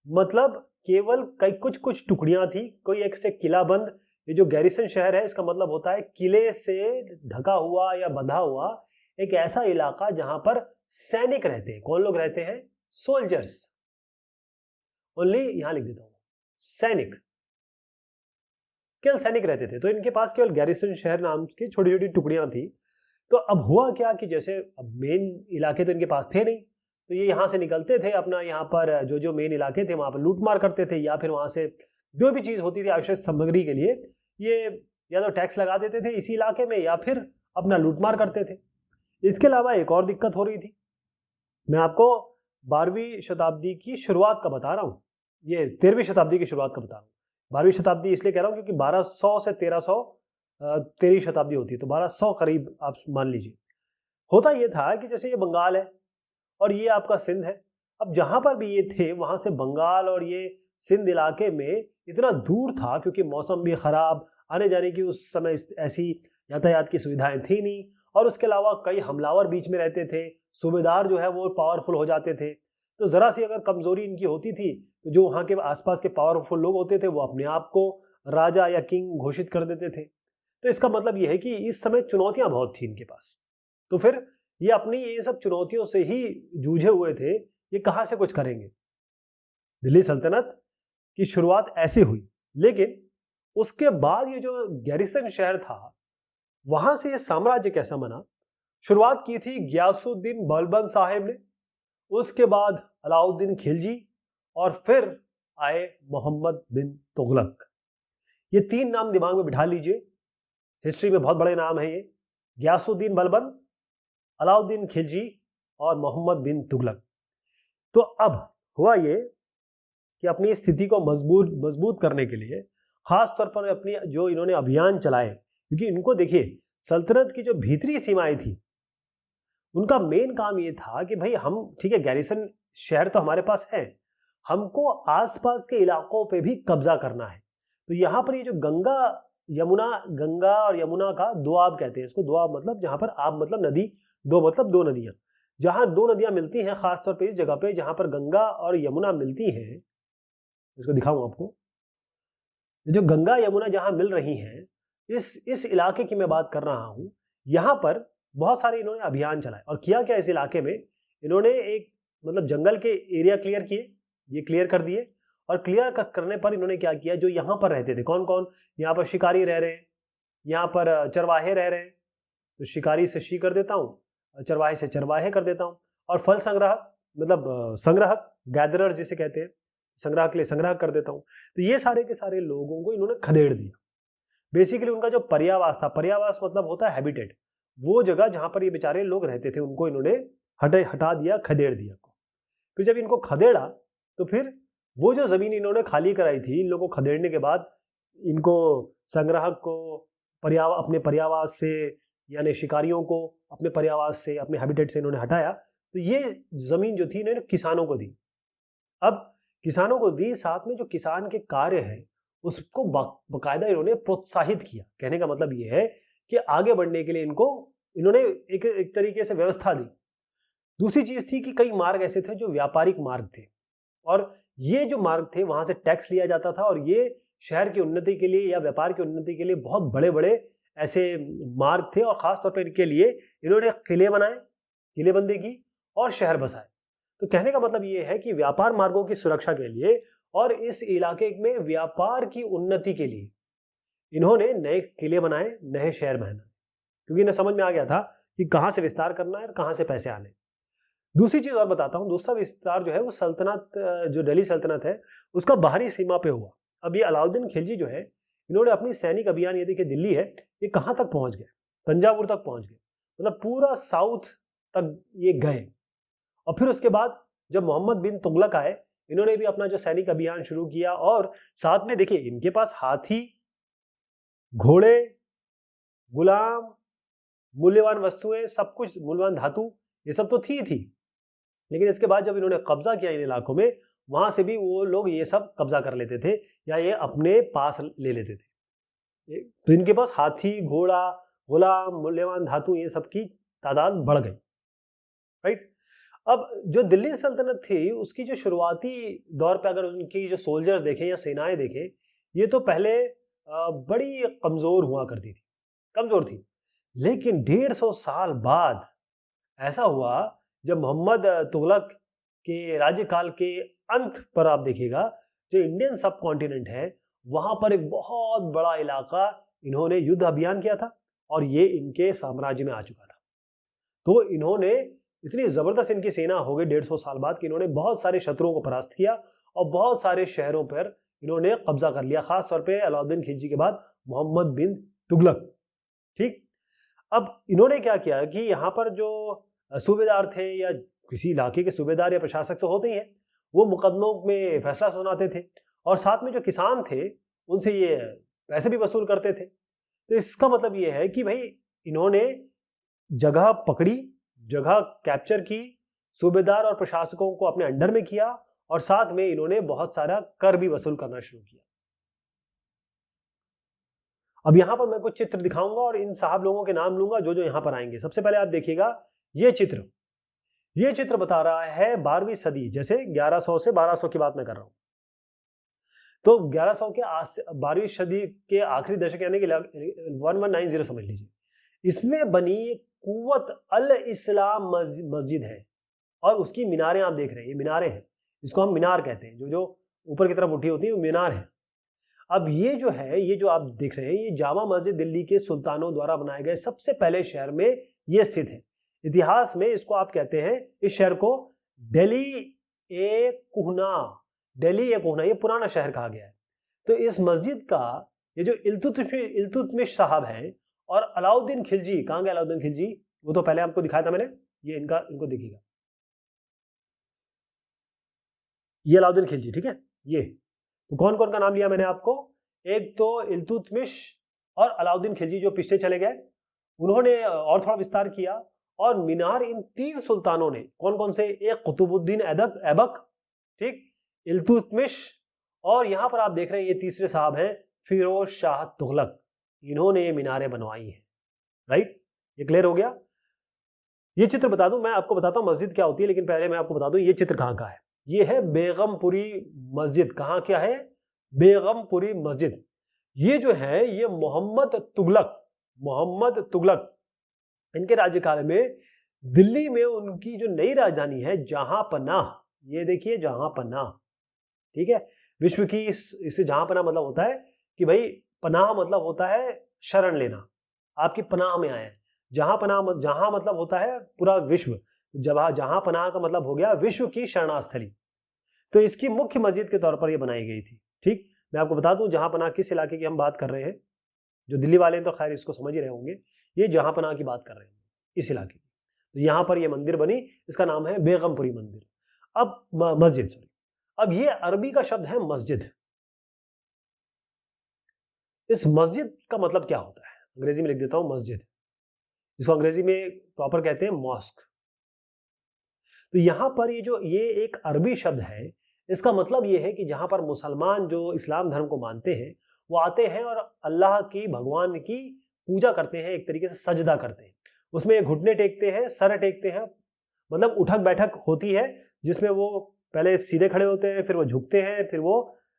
मतलब केवल कई कुछ कुछ टुकड़ियां थी, कोई एक से किला बंद। ये जो गैरिसन शहर है इसका मतलब होता है किले से ढका हुआ या बंधा हुआ एक ऐसा इलाका जहां पर सैनिक रहते हैं। कौन लोग रहते हैं? सोल्जर्स। ओनली यहां लिख देता हूं, सैनिक, केवल सैनिक रहते थे। तो इनके पास केवल गैरिसन शहर नाम की छोटी छोटी टुकड़ियां थी। तो अब हुआ क्या कि जैसे अब मेन इलाके तो इनके पास थे नहीं, तो ये यहाँ से निकलते थे अपना, यहाँ पर जो जो मेन इलाके थे वहां पर लूटमार करते थे, या फिर वहां से जो भी चीज होती थी आवश्यक सामग्री के लिए, ये या तो टैक्स लगा देते थे इसी इलाके में या फिर अपना लूटमार करते थे। इसके अलावा एक और दिक्कत हो रही थी, मैं आपको 12वीं शताब्दी की शुरुआत का बता रहा हूँ, ये 13वीं शताब्दी की शुरुआत का बता रहा हूँ। 12वीं शताब्दी इसलिए कह रहा हूँ क्योंकि 1200 से 1300 13वीं शताब्दी होती है, तो 1200 करीब आप मान लीजिए। होता ये था कि जैसे ये बंगाल है और ये आपका सिंध है, अब जहां पर भी ये थे वहां से बंगाल और ये सिंध इलाके में इतना दूर था क्योंकि मौसम भी खराब, आने जाने की उस समय ऐसी यातायात की सुविधाएं थी नहीं, और उसके अलावा कई हमलावर बीच में रहते थे, सूबेदार जो है वो पावरफुल हो जाते थे। तो जरा सी अगर कमजोरी इनकी होती थी तो जो वहां के आसपास के पावरफुल लोग होते थे वो अपने आप को राजा या किंग घोषित कर देते थे। तो इसका मतलब यह है कि इस समय चुनौतियां बहुत थी इनके पास। तो फिर ये अपनी ये सब चुनौतियों से ही जूझे हुए थे, ये कहां से कुछ करेंगे। दिल्ली सल्तनत की शुरुआत ऐसे हुई, लेकिन उसके बाद ये जो गैरिसन शहर था वहां से ये साम्राज्य कैसा बना। शुरुआत की थी गियासुद्दीन बलबन साहेब ने, उसके बाद अलाउद्दीन खिलजी, और फिर आए मोहम्मद बिन तुगलक। ये 3 नाम दिमाग में बिठा लीजिए, हिस्ट्री में बहुत बड़े नाम है ये, गियासुद्दीन बलबन, अलाउद्दीन खिलजी और मोहम्मद बिन तुगलक। तो अब हुआ ये कि अपनी स्थिति को मजबूत करने के लिए खास तौर पर अपनी जो इन्होंने अभियान चलाए, क्योंकि इनको देखिए सल्तनत की जो भीतरी सीमाएं थी उनका मेन काम ये था कि भाई हम ठीक है गैरिसन शहर तो हमारे पास है, हमको आसपास के इलाकों पे भी कब्जा करना है। तो यहाँ पर ये जो गंगा और यमुना का दोआब कहते हैं इसको, दोआब मतलब जहां पर आब मतलब नदी, दो मतलब दो नदियां, जहां दो नदियां मिलती हैं, खासतौर पे इस जगह पे जहां पर गंगा और यमुना मिलती हैं, इसको दिखाऊं आपको, जो गंगा यमुना जहां मिल रही हैं, इस इलाके की मैं बात कर रहा हूं। यहां पर बहुत सारे इन्होंने अभियान चलाए, और किया क्या इस इलाके में, इन्होंने एक मतलब जंगल के एरिया क्लियर किए, ये क्लियर कर दिए, और क्लियर करने पर इन्होंने क्या किया, जो यहाँ पर रहते थे, कौन कौन, यहाँ पर शिकारी रह रहे हैं, यहाँ पर चरवाहे रह रहे हैं, तो शिकारी से शी कर देता हूँ, चरवाहे से चरवाहे कर देता हूँ, और फल संग्राहक मतलब संग्राहक, गैदरर जिसे कहते हैं, संग्रह के लिए संग्रह कर देता हूँ। तो ये सारे के सारे लोगों को इन्होंने खदेड़ दिया। बेसिकली उनका जो पर्यावास था, पर्यावास मतलब होता है हैबिटेट, वो जगह जहां पर ये बेचारे लोग रहते थे उनको इन्होंने हटा दिया, खदेड़ दिया। फिर जब इनको खदेड़ा तो फिर वो जो जमीन इन्होंने खाली कराई थी, इन लोगों को खदेड़ने के बाद इनको संग्राहक को अपने पर्यावास से, यानी शिकारियों को अपने पर्यावास से, अपने हैबिटेट से इन्होंने हटाया। तो ये जमीन जो थी इन्होंने किसानों को दी। अब किसानों को दी, साथ में जो किसान के कार्य है उसको बाकायदा इन्होंने प्रोत्साहित किया। कहने का मतलब ये है कि आगे बढ़ने के लिए इन्होंने एक तरीके से व्यवस्था दी। दूसरी चीज थी कि कई मार्ग ऐसे थे जो व्यापारिक मार्ग थे, और ये जो मार्ग थे वहां से टैक्स लिया जाता था, और ये शहर की उन्नति के लिए या व्यापार की उन्नति के लिए बहुत बड़े बड़े ऐसे मार्ग थे, और खासतौर पर इनके लिए इन्होंने किले बनाए, किलेबंदी की और शहर बसाए। तो कहने का मतलब ये है कि व्यापार मार्गों की सुरक्षा के लिए और इस इलाके में व्यापार की उन्नति के लिए इन्होंने नए किले बनाए, नए शहर बनाए, क्योंकि इन्हें समझ में आ गया था कि कहां से विस्तार करना है और कहां से पैसे आने। दूसरी चीज और बताता हूं, दूसरा विस्तार जो है वो सल्तनत, जो दिल्ली सल्तनत है उसका बाहरी सीमा पे हुआ। अब ये अलाउद्दीन खिलजी जो है, इन्होंने अपनी सैनिक अभियान, ये देखिए दिल्ली है, ये कहाँ तक पहुंच गए, तंजावुर तक पहुंच गए, मतलब पूरा साउथ तक ये गए। और फिर उसके बाद जब मोहम्मद बिन तुगलक आए, इन्होंने भी अपना जो सैनिक अभियान शुरू किया, और साथ में देखिए इनके पास हाथी, घोड़े, गुलाम, मूल्यवान वस्तुएं, सब कुछ, मूल्यवान धातु, ये सब तो थी। लेकिन इसके बाद जब इन्होंने कब्जा किया इन इलाकों में, वहां से भी वो लोग ये सब कब्जा कर लेते थे या ये अपने पास ले लेते थे। तो इनके पास हाथी, घोड़ा, गुलाम, मूल्यवान धातु, ये सब की तादाद बढ़ गई, राइट। अब जो दिल्ली सल्तनत थी, उसकी जो शुरुआती दौर पे अगर उनकी जो सोल्जर्स देखें या सेनाएं देखें, ये तो पहले बड़ी कमजोर हुआ करती थी, कमजोर थी। लेकिन 150 साल बाद ऐसा हुआ, जब मोहम्मद तुगलक के राज्यकाल के अंत पर आप देखिएगा, जो इंडियन सब कॉन्टिनेंट है, वहां पर एक बहुत बड़ा इलाका इन्होंने युद्ध अभियान किया था और ये इनके साम्राज्य में आ चुका था। तो इन्होंने, इतनी जबरदस्त इनकी सेना हो गई 150 साल बाद कि इन्होंने बहुत सारे शत्रुओं को परास्त किया और बहुत सारे शहरों पर इन्होंने कब्जा कर लिया, खास तौर पे अलाउद्दीन खिलजी के बाद मोहम्मद बिन तुगलक, ठीक। अब इन्होंने क्या किया कि यहाँ पर जो सूबेदार थे या किसी इलाके के सूबेदार या प्रशासक तो होते ही हैं, वो मुकदमों में फैसला सुनाते थे और साथ में जो किसान थे उनसे ये पैसे भी वसूल करते थे। तो इसका मतलब ये है कि भाई इन्होंने जगह पकड़ी, जगह कैप्चर की, सूबेदार और प्रशासकों को अपने अंडर में किया और साथ में इन्होंने बहुत सारा कर भी वसूल करना शुरू किया। अब यहां पर मैं कुछ चित्र दिखाऊंगा और इन साहब लोगों के नाम लूंगा जो जो यहां पर आएंगे। सबसे पहले आप देखिएगा ये चित्र बता रहा है 12वीं सदी, जैसे 1100 से 1200 की बात मैं कर रहा हूं। तो 1100 के 12वीं सदी के आखिरी दशक यानी कि 1190 समझ लीजिए, इसमें बनी कुव्वत अल इस्लाम मस्जिद है और उसकी मीनारें आप देख रहे हैं, ये मीनारें हैं, इसको हम मीनार कहते हैं, जो ऊपर की तरफ उठी होती है वो मीनार है। अब ये जो है, ये जो आप देख रहे हैं, ये जामा मस्जिद दिल्ली के सुल्तानों द्वारा बनाए गए सबसे पहले शहर में ये स्थित है। इतिहास में इसको आप कहते हैं, इस शहर को दिल्ली ए कुहना, ये पुराना शहर कहा गया है। तो इस मस्जिद का ये जो इल्तुतमिश साहब हैं और अलाउद्दीन खिलजी, कहां गए अलाउद्दीन खिलजी, वो तो पहले आपको दिखाया था मैंने, ये इनको देखिएगा, ये अलाउद्दीन खिलजी, ठीक है। ये तो कौन कौन का नाम लिया मैंने आपको, एक तो इल्तुतमिश और अलाउद्दीन खिलजी जो पिछले चले गए, उन्होंने और थोड़ा विस्तार किया। और मीनार इन 3 सुल्तानों ने, कौन कौन से, एक कुतुबुद्दीन ऐबक, ठीक, इल्तुतमिश, और यहां पर आप देख रहे हैं ये तीसरे साहब हैं फिरोज शाह तुगलक, इन्होंने ये मीनारें बनवाई हैं, राइट। ये क्लियर हो गया। ये चित्र बता दूं, मैं आपको बताता हूं मस्जिद क्या होती है, लेकिन पहले मैं आपको बता दूं ये चित्र कहां का है। ये है बेगमपुरी मस्जिद। कहां क्या है, बेगमपुरी मस्जिद। ये जो है ये मोहम्मद तुगलक इनके राज्यकाल में दिल्ली में उनकी जो नई राजधानी है जहांपनाह, ये देखिए जहांपनाह, ठीक है। विश्व की इसे जहांपनाह मतलब होता है कि भाई पनाह मतलब होता है शरण लेना, आपकी पनाह में आए। जहां मतलब होता है पूरा विश्व, जहां पनाह का मतलब हो गया विश्व की शरणास्थली। तो इसकी मुख्य मस्जिद के तौर पर यह बनाई गई थी, ठीक। मैं आपको बता दूं जहां पनाह किस इलाके की हम बात कर रहे हैं, जो दिल्ली वाले हैं तो खैर इसको समझ ही रहे होंगे, ये जहां पनाह की बात कर रहे हैं, इस इलाके की। तो यहां पर यह मंदिर बनी, इसका नाम है बेगमपुरी मंदिर। अब मस्जिद, सॉरी, अब ये अरबी का शब्द है मस्जिद। इस मस्जिद का मतलब क्या होता है, अंग्रेजी में लिख देता हूं मस्जिद, इसको अंग्रेजी में प्रॉपर कहते हैं मॉस्क। तो यहां पर ये एक अरबी शब्द है, इसका मतलब ये है कि जहां पर मुसलमान जो इस्लाम धर्म को मानते हैं वो आते हैं और अल्लाह की, भगवान की पूजा करते हैं, एक तरीके से सजदा करते हैं। उसमें घुटने टेकते हैं, सर टेकते हैं, मतलब उठक बैठक होती है जिसमें वो पहले सीधे खड़े होते हैं, फिर वो झुकते हैं, फिर वो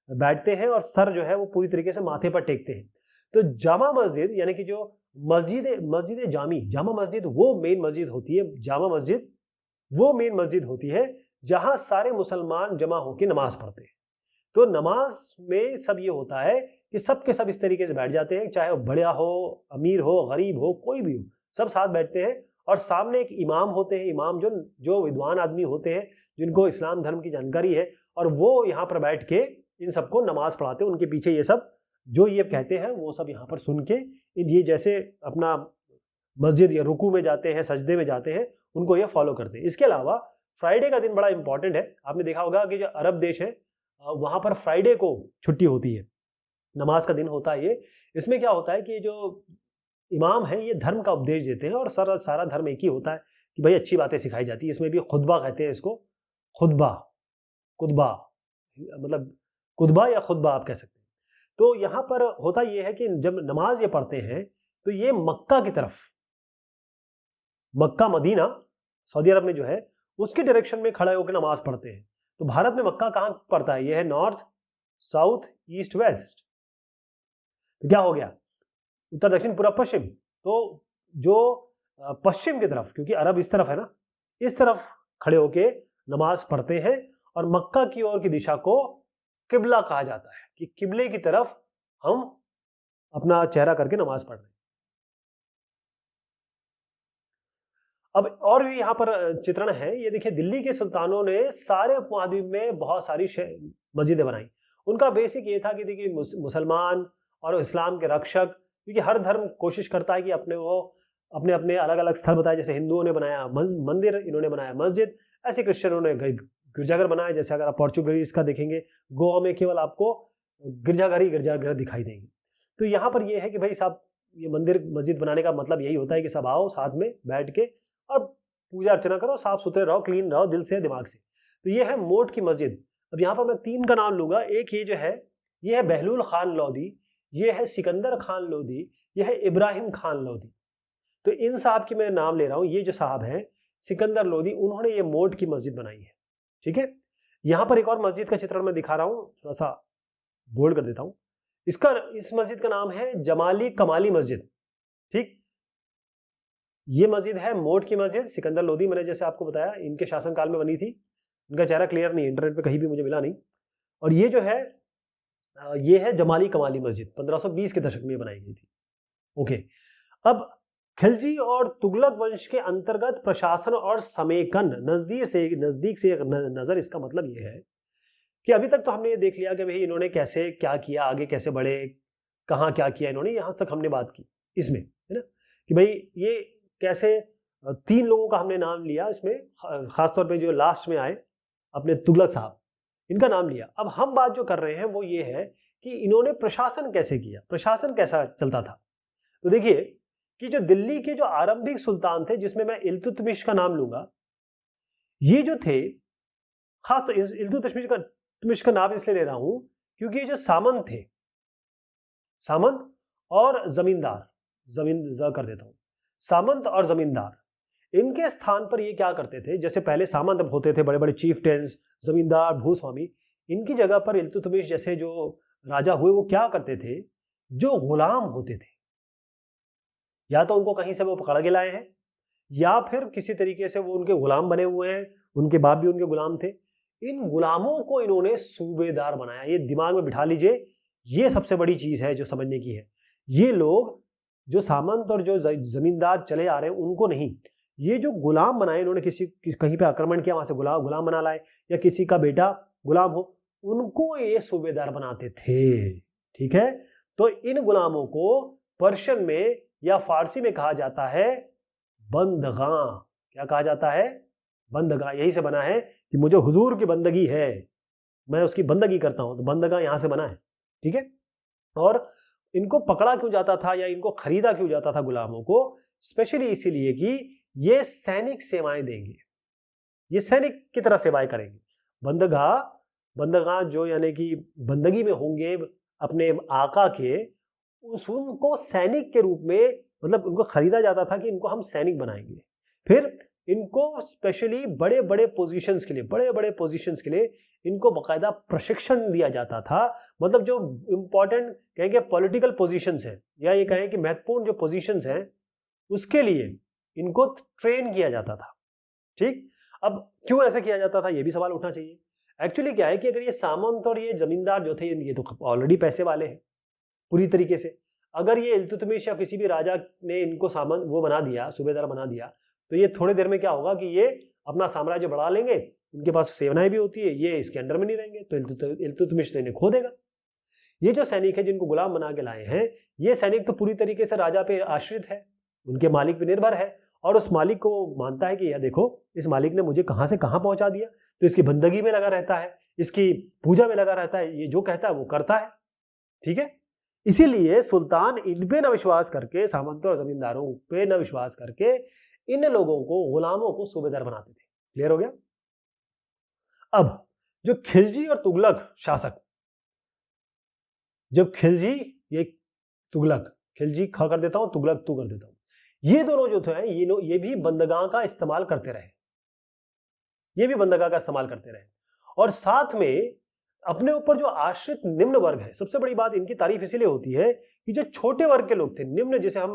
बैठते हैं और सर जो है वो पूरी तरीके से माथे पर टेकते हैं। तो जामा मस्जिद यानी कि जो मस्जिद जामा मस्जिद वो मेन मस्जिद होती है, जामा मस्जिद वो मेन मस्जिद होती है जहां सारे मुसलमान जमा होकर नमाज पढ़ते हैं। तो नमाज में सब ये होता है कि सब के सब इस तरीके से बैठ जाते हैं, चाहे वो बड़ा हो, अमीर हो, गरीब हो, कोई भी हो, सब साथ बैठते हैं और सामने एक इमाम होते हैं, इमाम जो विद्वान आदमी होते हैं जिनको इस्लाम धर्म की जानकारी है, और वो यहाँ पर बैठ के इन सबको नमाज पढ़ाते हैं, उनके पीछे ये सब जो ये कहते हैं वो सब यहाँ पर सुन के ये जैसे अपना मस्जिद या रुकू में जाते हैं, सजदे में जाते हैं, उनको ये फॉलो करते हैं। इसके अलावा फ्राइडे का दिन बड़ा इंपॉर्टेंट है। आपने देखा होगा कि जो अरब देश है वहाँ पर फ्राइडे को छुट्टी होती है, नमाज का दिन होता है ये। इसमें क्या होता है कि जो इमाम है ये धर्म का उपदेश देते हैं और सारा धर्म एक ही होता है कि भाई अच्छी बातें सिखाई जाती है। इसमें भी खुतबा कहते हैं इसको, खुतबा, कुतबा मतलब कुतबा या खुतबा आप कह सकते हैं। तो यहाँ पर होता ये है कि जब नमाज ये पढ़ते हैं तो ये मक्का की तरफ, मक्का मदीना सऊदी अरब में जो है उसके डायरेक्शन में खड़े होकर नमाज पढ़ते हैं। तो भारत में मक्का कहाँ पड़ता है? ये है नॉर्थ, साउथ, ईस्ट, वेस्ट। तो क्या हो गया? उत्तर, दक्षिण, पूर्व, पश्चिम। तो जो पश्चिम की तरफ, क्योंकि अरब इस तरफ है ना, इस तरफ खड़े होके नमाज पढ़ते हैं और मक्का की ओर की दिशा को किबला कहा जाता है कि किबले की तरफ हम अपना चेहरा करके नमाज पढ़ रहे हैं। अब और भी यहाँ पर चित्रण है, ये देखिए दिल्ली के सुल्तानों ने सारे उपमहाद्वीप में बहुत सारी मस्जिदें बनाई। उनका बेसिक ये था कि देखिए मुसलमान और इस्लाम के रक्षक, क्योंकि हर धर्म कोशिश करता है कि अपने अपने अलग अलग स्थल बताए। जैसे हिंदुओं ने बनाया मंदिर, इन्होंने बनाया मस्जिद, ऐसे क्रिश्चियनों ने गिरजाघर बनाया। जैसे अगर आप पोर्चुगीज का देखेंगे, गोवा में केवल आपको गिरजाघर दिखाई देंगे। तो यहाँ पर यह है कि भाई साहब ये मंदिर मस्जिद बनाने का मतलब यही होता है कि सब आओ साथ में बैठ के और पूजा अर्चना करो, साफ सुथरे रहो, क्लीन रहो दिल से दिमाग से। तो ये है मोट की मस्जिद। अब यहाँ पर मैं 3 का नाम लूंगा। एक ये जो है, ये है बहलूल खान लोधी, ये है सिकंदर खान लोधी, ये है इब्राहिम खान लोधी। तो इन साहब की मैं नाम ले रहा हूँ। ये जो साहब हैं सिकंदर लोधी, उन्होंने ये मोट की मस्जिद बनाई है। ठीक है, यहाँ पर एक और मस्जिद का चित्रण मैं दिखा रहा हूँ, थोड़ा सा बोल्ड कर देता हूँ। इस मस्जिद का नाम है जमाली कमाली मस्जिद। ठीक, ये मस्जिद है मोट की मस्जिद, सिकंदर लोधी, मैंने जैसे आपको बताया इनके शासनकाल में बनी थी। इनका चेहरा क्लियर नहीं, इंटरनेट पे कहीं भी मुझे मिला नहीं। और ये जो है ये है जमाली कमाली मस्जिद, 1520 के दशक में बनाई गई थी। ओके, अब खिलजी और तुगलक वंश के अंतर्गत प्रशासन और समेकन नजदीक से एक नजर। इसका मतलब ये है कि अभी तक तो हमने ये देख लिया कि भाई इन्होंने कैसे क्या किया, आगे कैसे बढ़े, कहाँ क्या किया इन्होंने, यहां तक हमने बात की इसमें, है ना, कि भाई ये कैसे 3 लोगों का हमने नाम लिया इसमें, खासतौर पे जो लास्ट में आए अपने तुगलक साहब, इनका नाम लिया। अब हम बात जो कर रहे हैं वो ये है कि इन्होंने प्रशासन कैसे किया, प्रशासन कैसा चलता था। तो देखिए कि जो दिल्ली के जो आरंभिक सुल्तान थे, जिसमें मैं इल्तुतमिश का नाम लूंगा, ये जो थे खास तो इल्तुतमिश का नाम इसलिए ले रहा हूं क्योंकि ये जो सामंत थे, सामंत और जमींदार, कर देता हूं, सामंत और जमींदार, इनके स्थान पर ये क्या करते थे, जैसे पहले सामंत होते थे बड़े बड़े चीफटेंस, जमींदार, भूस्वामी, इनकी जगह पर इल्तुतमिश जैसे जो राजा हुए वो क्या करते थे, जो गुलाम होते थे, या तो उनको कहीं से वो पकड़ के लाए हैं या फिर किसी तरीके से वो उनके गुलाम बने हुए हैं, उनके बाप भी उनके गुलाम थे। इन गुलामों को इन्होंने सूबेदार बनाया। ये दिमाग में बिठा लीजिए, ये सबसे बड़ी चीज है जो समझने की है। ये लोग जो सामंत और जो जमींदार चले आ रहे हैं उनको नहीं, ये जो गुलाम बनाए इन्होंने, कहीं पे आक्रमण किया वहां से गुलाम बना लाए, या किसी का बेटा गुलाम हो, उनको ये सूबेदार बनाते थे। ठीक है, तो इन गुलामों को पर्शियन में या फारसी में कहा जाता है बंदगां। क्या कहा जाता है? बंदगां। यही से बना है कि मुझे हुजूर की बंदगी है, मैं उसकी बंदगी करता हूं, तो बंदगां यहां से बना है। ठीक है, और इनको पकड़ा क्यों जाता था या इनको खरीदा क्यों जाता था गुलामों को? स्पेशली इसीलिए कि ये सैनिक सेवाएं देंगे, ये सैनिक की तरह सेवाएं करेंगे। बंदगां जो यानी कि बंदगी में होंगे अपने आका के, उनको सैनिक के रूप में, मतलब उनको खरीदा जाता था कि इनको हम सैनिक बनाएंगे। फिर इनको स्पेशली बड़े बड़े पोजीशंस के लिए इनको बाकायदा प्रशिक्षण दिया जाता था। मतलब जो इंपॉर्टेंट कहेंगे पॉलिटिकल पोजीशंस हैं, या ये कहें कि महत्वपूर्ण जो पोजीशंस हैं, उसके लिए इनको ट्रेन किया जाता था। ठीक, अब क्यों ऐसा किया जाता था, ये भी सवाल उठना चाहिए। एक्चुअली क्या है कि अगर ये सामंत और ये जमींदार जो थे, ये तो ऑलरेडी पैसे वाले हैं पूरी तरीके से। अगर ये इल्तुतमिश या किसी भी राजा ने इनको सामंत वो बना दिया, सूबेदार बना दिया, तो ये थोड़ी देर में क्या होगा कि ये अपना साम्राज्य बढ़ा लेंगे, इनके पास सेनाएं भी होती है, ये इसके अंडर में नहीं रहेंगे, तो इल्तुतमिश तो इन्हें खो देगा। ये जो सैनिक है जिनको गुलाम बना के लाए हैं, ये सैनिक तो पूरी तरीके से राजा पे आश्रित है, उनके मालिक पे निर्भर है, और उस मालिक को मानता है कि यार देखो इस मालिक ने मुझे कहां से कहां पहुंचा दिया, तो इसकी बंदगी में लगा रहता है, इसकी पूजा में लगा रहता है, ये जो कहता है वो करता है। ठीक है, इसीलिए सुल्तान इन पे न विश्वास करके, सामंतों और जमींदारों पे न विश्वास करके इन लोगों को, गुलामों को सूबेदार बनाते थे। क्लियर हो गया? अब जो खिलजी और तुगलक शासक, जब खिलजी, ये तुगलक, खिलजी खा कर देता हूं, तुगलक तू कर देता हूं, ये दोनों जो थे ये भी बंदगाह का इस्तेमाल करते रहे, ये भी बंदगाह का इस्तेमाल करते रहे, और साथ में अपने ऊपर जो आश्रित निम्न वर्ग है, सबसे बड़ी बात इनकी तारीफ इसीलिए होती है कि जो छोटे वर्ग के लोग थे, निम्न जिसे हम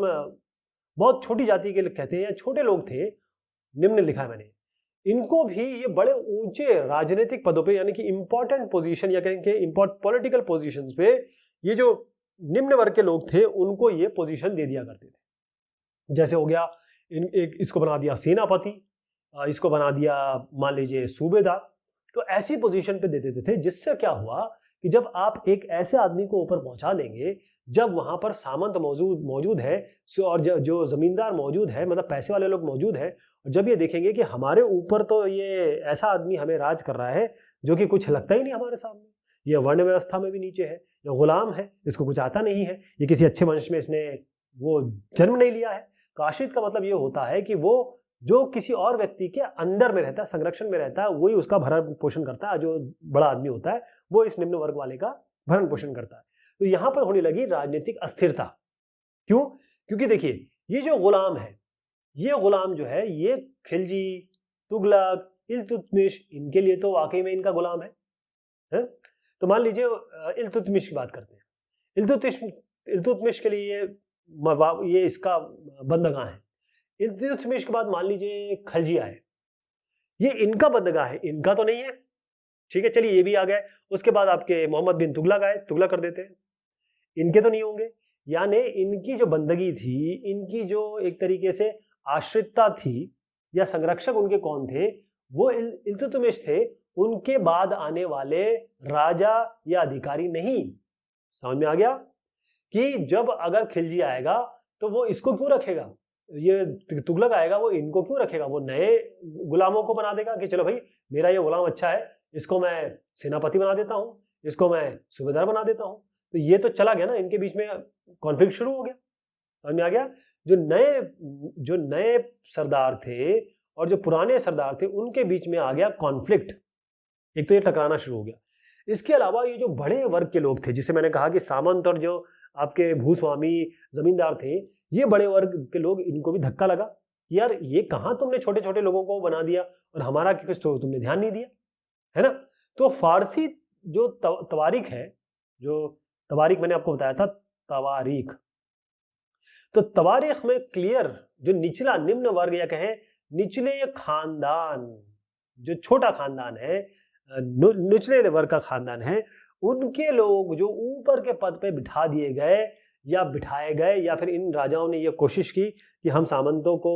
बहुत छोटी जाति के कहते हैं या छोटे लोग थे, निम्न लिखा है मैंने, इनको भी ये बड़े ऊंचे राजनीतिक पदों पे, यानी कि इंपॉर्टेंट पोजीशन या कहेंगे इंपॉर्टेंट पॉलिटिकल पोजीशंस पे, ये जो निम्न वर्ग के लोग थे उनको ये पोजीशन दे दिया करते थे। जैसे हो गया इसको बना दिया सेनापति, इसको बना दिया मान लीजिए सूबेदार, तो ऐसी पोजीशन पे दे देते थे, जिससे क्या हुआ कि जब आप एक ऐसे आदमी को ऊपर पहुंचा देंगे, जब वहां पर सामंत मौजूद है और जो जमींदार मौजूद है, मतलब पैसे वाले लोग मौजूद है, और जब ये देखेंगे कि हमारे ऊपर तो ये ऐसा आदमी हमें राज कर रहा है जो कि कुछ लगता ही नहीं हमारे सामने, ये वर्ण व्यवस्था में भी नीचे है, ये गुलाम है, इसको कुछ आता नहीं है, ये किसी अच्छे वंश में इसने वो जन्म नहीं लिया है। काशिद का मतलब ये होता है कि वो जो किसी और व्यक्ति के अंडर में रहता है, संरक्षण में रहता है, वही उसका भरण पोषण करता है, जो बड़ा आदमी होता है वो इस निम्न वर्ग वाले का भरण पोषण करता है। तो यहां पर होने लगी राजनीतिक अस्थिरता। क्यों? क्योंकि देखिए ये जो गुलाम है, ये गुलाम जो है, ये खिलजी, तुगलक, इल्तुतमिश, इनके लिए तो वाकई में इनका गुलाम है? तो मान लीजिए इल्तुतमिश की बात करते हैं। इल्तुतमिश के लिए ये इसका बंदगाह है। इल्तुतमिश के बाद मान लीजिए खलजी आए, ये इनका बंदगाह है, इनका तो नहीं है। ठीक है, चलिए ये भी आ गए। उसके बाद आपके मोहम्मद बिन तुगलक आए, तुगलक कर देते हैं, इनके तो नहीं होंगे। यानी इनकी जो बंदगी थी, इनकी जो एक तरीके से आश्रितता थी या संरक्षक उनके कौन थे, वो इल्तुतमिश थे, उनके बाद आने वाले राजा या अधिकारी नहीं। समझ में आ गया कि जब अगर खिलजी आएगा तो वो इसको क्यों रखेगा, ये तुगलक आएगा वो इनको क्यों रखेगा, वो नए गुलामों को बना देगा कि चलो भाई मेरा ये गुलाम अच्छा है, इसको मैं सेनापति बना देता हूं, इसको मैं सूबेदार बना देता हूं। तो ये तो चला गया ना, इनके बीच में कॉन्फ्लिक्ट शुरू हो गया। समझ में आ गया? जो नए सरदार थे और जो पुराने सरदार थे उनके बीच में आ गया कॉन्फ्लिक्ट, एक तो ये टकराना शुरू हो गया। इसके अलावा ये जो बड़े वर्ग के लोग थे, जिसे मैंने कहा कि सामंत और जो आपके भूस्वामी जमींदार थे, ये बड़े वर्ग के लोग, इनको भी धक्का लगा कि यार ये कहां तुमने छोटे छोटे लोगों को बना दिया और हमारा कुछ तो तुमने ध्यान नहीं दिया, है ना। तो फारसी जो तवारीख है, जो तवारीख मैंने आपको बताया था तवारीख, तो तवारीख में क्लियर जो निचला निम्न वर्ग या कहें निचले खानदान, जो छोटा खानदान है, निचले वर्ग का खानदान है, उनके लोग जो ऊपर के पद पे बिठा दिए गए या बिठाए गए, या फिर इन राजाओं ने यह कोशिश की कि हम सामंतों को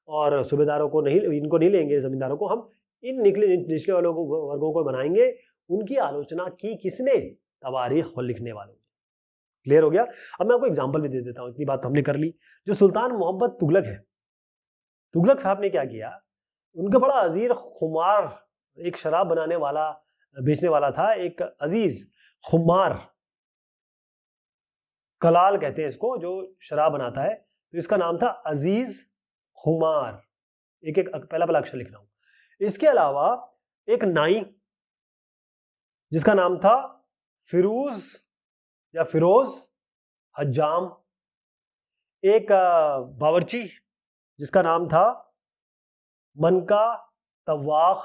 और सूबेदारों को नहीं, इनको नहीं लेंगे, जमींदारों को, हम इन निचले वालों को, वर्गों को बनाएंगे। उनकी आलोचना की किसने? तवारीख लिखने वालों। क्लियर हो गया? अब मैं आपको एग्जांपल भी दे देता हूं, इतनी बात तो हमने कर ली। जो सुल्तान मोहम्मद तुगलक है, तुगलक साहब ने क्या किया, उनका बड़ा अजीज खुमार, एक शराब बनाने वाला, बेचने वाला था, एक अजीज खुमार, कलाल कहते हैं इसको, जो शराब बनाता है, तो इसका नाम था अजीज खुमार। एक एक पहला पहला अक्षर लिख रहा हूं। इसके अलावा एक नाई जिसका नाम था फिरोज हज्जाम, एक बावर्ची जिसका नाम था मनका तवाख,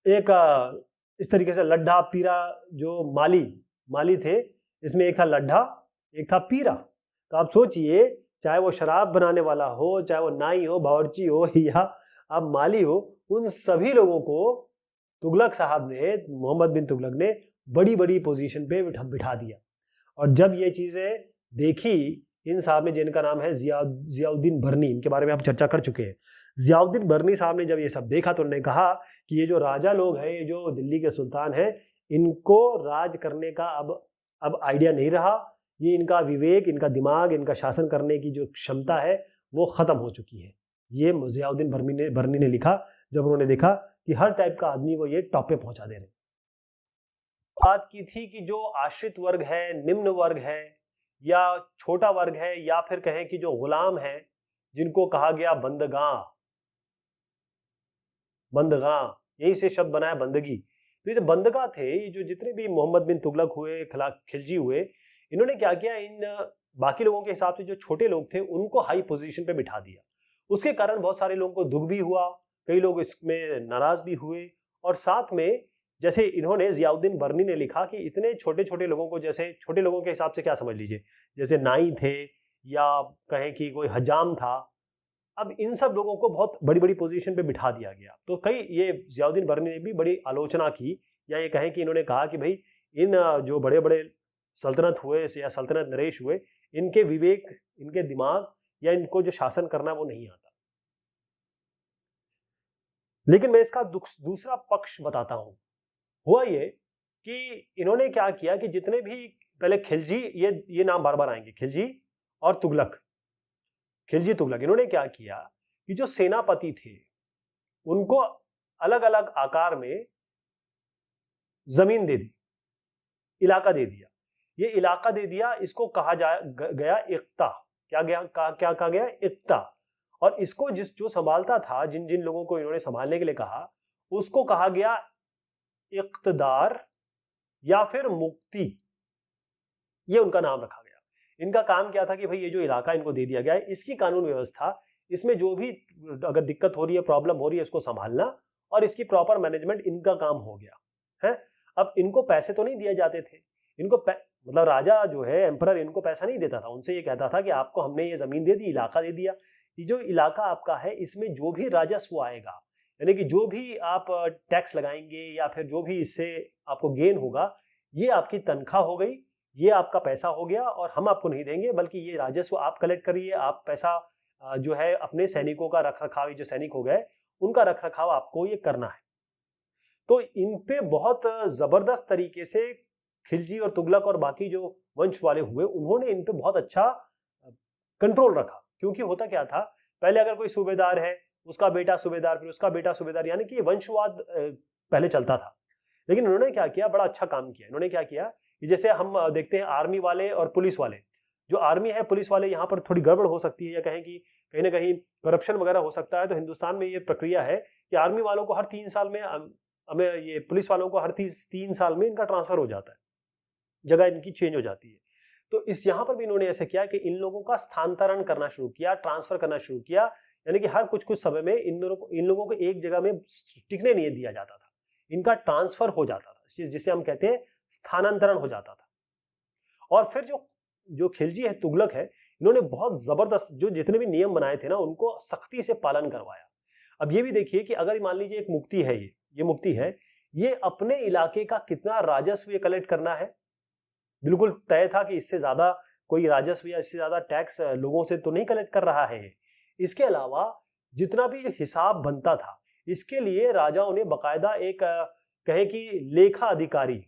एक इस तरीके से लड्ढा पीरा, जो माली थे, इसमें एक था लड्ढा, एक था पीरा। तो आप सोचिए, चाहे वो शराब बनाने वाला हो, चाहे वो नाई हो, बावर्ची हो, या अब माली हो, उन सभी लोगों को तुगलक साहब ने, मोहम्मद बिन तुगलक ने बड़ी बड़ी पोजीशन पे बिठा दिया। और जब ये चीजें देखी इन साहब ने, जिनका नाम है जियाउद्दीन बरनी, इनके बारे में आप चर्चा कर चुके हैं, जियाउद्दीन बर्नी साहब ने जब ये सब देखा तो उन्होंने कहा कि ये जो राजा लोग हैं, ये जो दिल्ली के सुल्तान हैं, इनको राज करने का अब आइडिया नहीं रहा। ये इनका विवेक, इनका दिमाग, इनका शासन करने की जो क्षमता है वो खत्म हो चुकी है। ये जियाउद्दीन बर्नी ने लिखा जब उन्होंने देखा कि हर टाइप का आदमी को ये टॉप पे पहुंचा दे रहे। बात की थी कि जो आश्रित वर्ग है, निम्न वर्ग है या छोटा वर्ग है, या फिर कहें कि जो गुलाम है, जिनको कहा गया बंदगां, यही से शब्द बनाया बंदगी। तो ये जो बंदगा थे, ये जो जितने भी मोहम्मद बिन तुगलक हुए, खिलजी हुए, इन्होंने क्या किया, इन बाकी लोगों के हिसाब से जो छोटे लोग थे उनको हाई पोजीशन पे बिठा दिया। उसके कारण बहुत सारे लोगों को दुख भी हुआ, कई लोग इसमें नाराज भी हुए। और साथ में जैसे इन्होंने, जियाउद्दीन बर्नी ने लिखा कि इतने छोटे छोटे लोगों को, जैसे छोटे लोगों के हिसाब से क्या समझ लीजिए, जैसे नाई थे या कहें कि कोई हजाम था, अब इन सब लोगों को बहुत बड़ी बड़ी पोजीशन पे बिठा दिया गया। तो कई, ये जियाउद्दीन बर्नी ने भी बड़ी आलोचना की, या ये कहें कि इन्होंने कहा कि भाई इन जो बड़े बड़े सल्तनत हुए या सल्तनत नरेश हुए, इनके विवेक, इनके दिमाग या इनको जो शासन करना वो नहीं आता। लेकिन मैं इसका दूसरा पक्ष बताता हूं। हुआ ये कि इन्होंने क्या किया कि जितने भी पहले खिलजी, ये नाम बार बार आएंगे, खिलजी और तुगलक, खिलजी तुगलक, इन्होंने क्या किया कि जो सेनापति थे उनको अलग अलग आकार में जमीन दे दी, इलाका दे दिया। ये इलाका दे दिया, इसको कहा गया इक्ता। क्या कहा गया? इक्ता। और इसको जो संभालता था, जिन जिन लोगों को इन्होंने संभालने के लिए कहा, उसको कहा गया इक्तदार या फिर मुक्ति, ये उनका नाम रखा गया। इनका काम क्या था कि भाई ये जो इलाका इनको दे दिया गया है, इसकी कानून व्यवस्था, इसमें जो भी अगर दिक्कत हो रही है, प्रॉब्लम हो रही है, इसको संभालना और इसकी प्रॉपर मैनेजमेंट इनका काम हो गया है। अब इनको पैसे तो नहीं दिए जाते थे, इनको मतलब राजा जो है, एम्परर, इनको पैसा नहीं देता था, उनसे ये कहता था कि आपको हमने ये जमीन दे दी, इलाका दे दिया, ये जो इलाका आपका है, इसमें जो भी राजस्व आएगा, यानी कि जो भी आप टैक्स लगाएंगे या फिर जो भी इससे आपको गेन होगा, ये आपकी तनख्वाह हो गई, ये आपका पैसा हो गया, और हम आपको नहीं देंगे, बल्कि ये राजस्व आप कलेक्ट करिए, आप पैसा जो है अपने सैनिकों का रख रखाव, जो सैनिक हो गए उनका रख रखाव आपको ये करना है। तो इन पे बहुत जबरदस्त तरीके से खिलजी और तुगलक और बाकी जो वंश वाले हुए, उन्होंने इन पे बहुत अच्छा कंट्रोल रखा। क्योंकि होता क्या था, पहले अगर कोई सूबेदार है, उसका बेटा सूबेदार, फिर उसका बेटा सूबेदार, यानी कि वंशवाद पहले चलता था। लेकिन उन्होंने क्या किया, बड़ा अच्छा काम किया। इन्होंने क्या किया कि जैसे हम देखते हैं आर्मी वाले और पुलिस वाले, जो आर्मी है, पुलिस वाले, यहाँ पर थोड़ी गड़बड़ हो सकती है, या कहें कि कहीं ना कहीं करप्शन वगैरह हो सकता है। तो हिंदुस्तान में ये प्रक्रिया है कि आर्मी वालों को हर 3 साल में, हमें ये पुलिस वालों को हर 3 साल में इनका ट्रांसफर हो जाता है, जगह इनकी चेंज हो जाती है। तो इस यहाँ पर भी इन्होंने ऐसे किया कि इन लोगों का स्थानांतरण करना शुरू किया, ट्रांसफर करना शुरू किया, यानी कि हर कुछ समय में इन लोगों को एक जगह में टिकने नहीं दिया जाता था, इनका ट्रांसफर हो जाता था, जिसे हम कहते हैं स्थानांतरण हो जाता था। और फिर जो खिलजी है, तुगलक है, इन्होंने बहुत जबरदस्त जो जितने भी नियम बनाए थे ना, उनको सख्ती से पालन करवाया। अब ये भी देखिए कि अगर मान लीजिए एक मुक्ति है, ये मुक्ति है, ये अपने इलाके का कितना राजस्व ये कलेक्ट करना है, बिल्कुल तय था कि इससे ज्यादा कोई राजस्व या इससे ज्यादा टैक्स लोगों से तो नहीं कलेक्ट कर रहा है। इसके अलावा जितना भी हिसाब बनता था, इसके लिए राजाओं ने बकायदा एक कहे कि लेखा अधिकारी,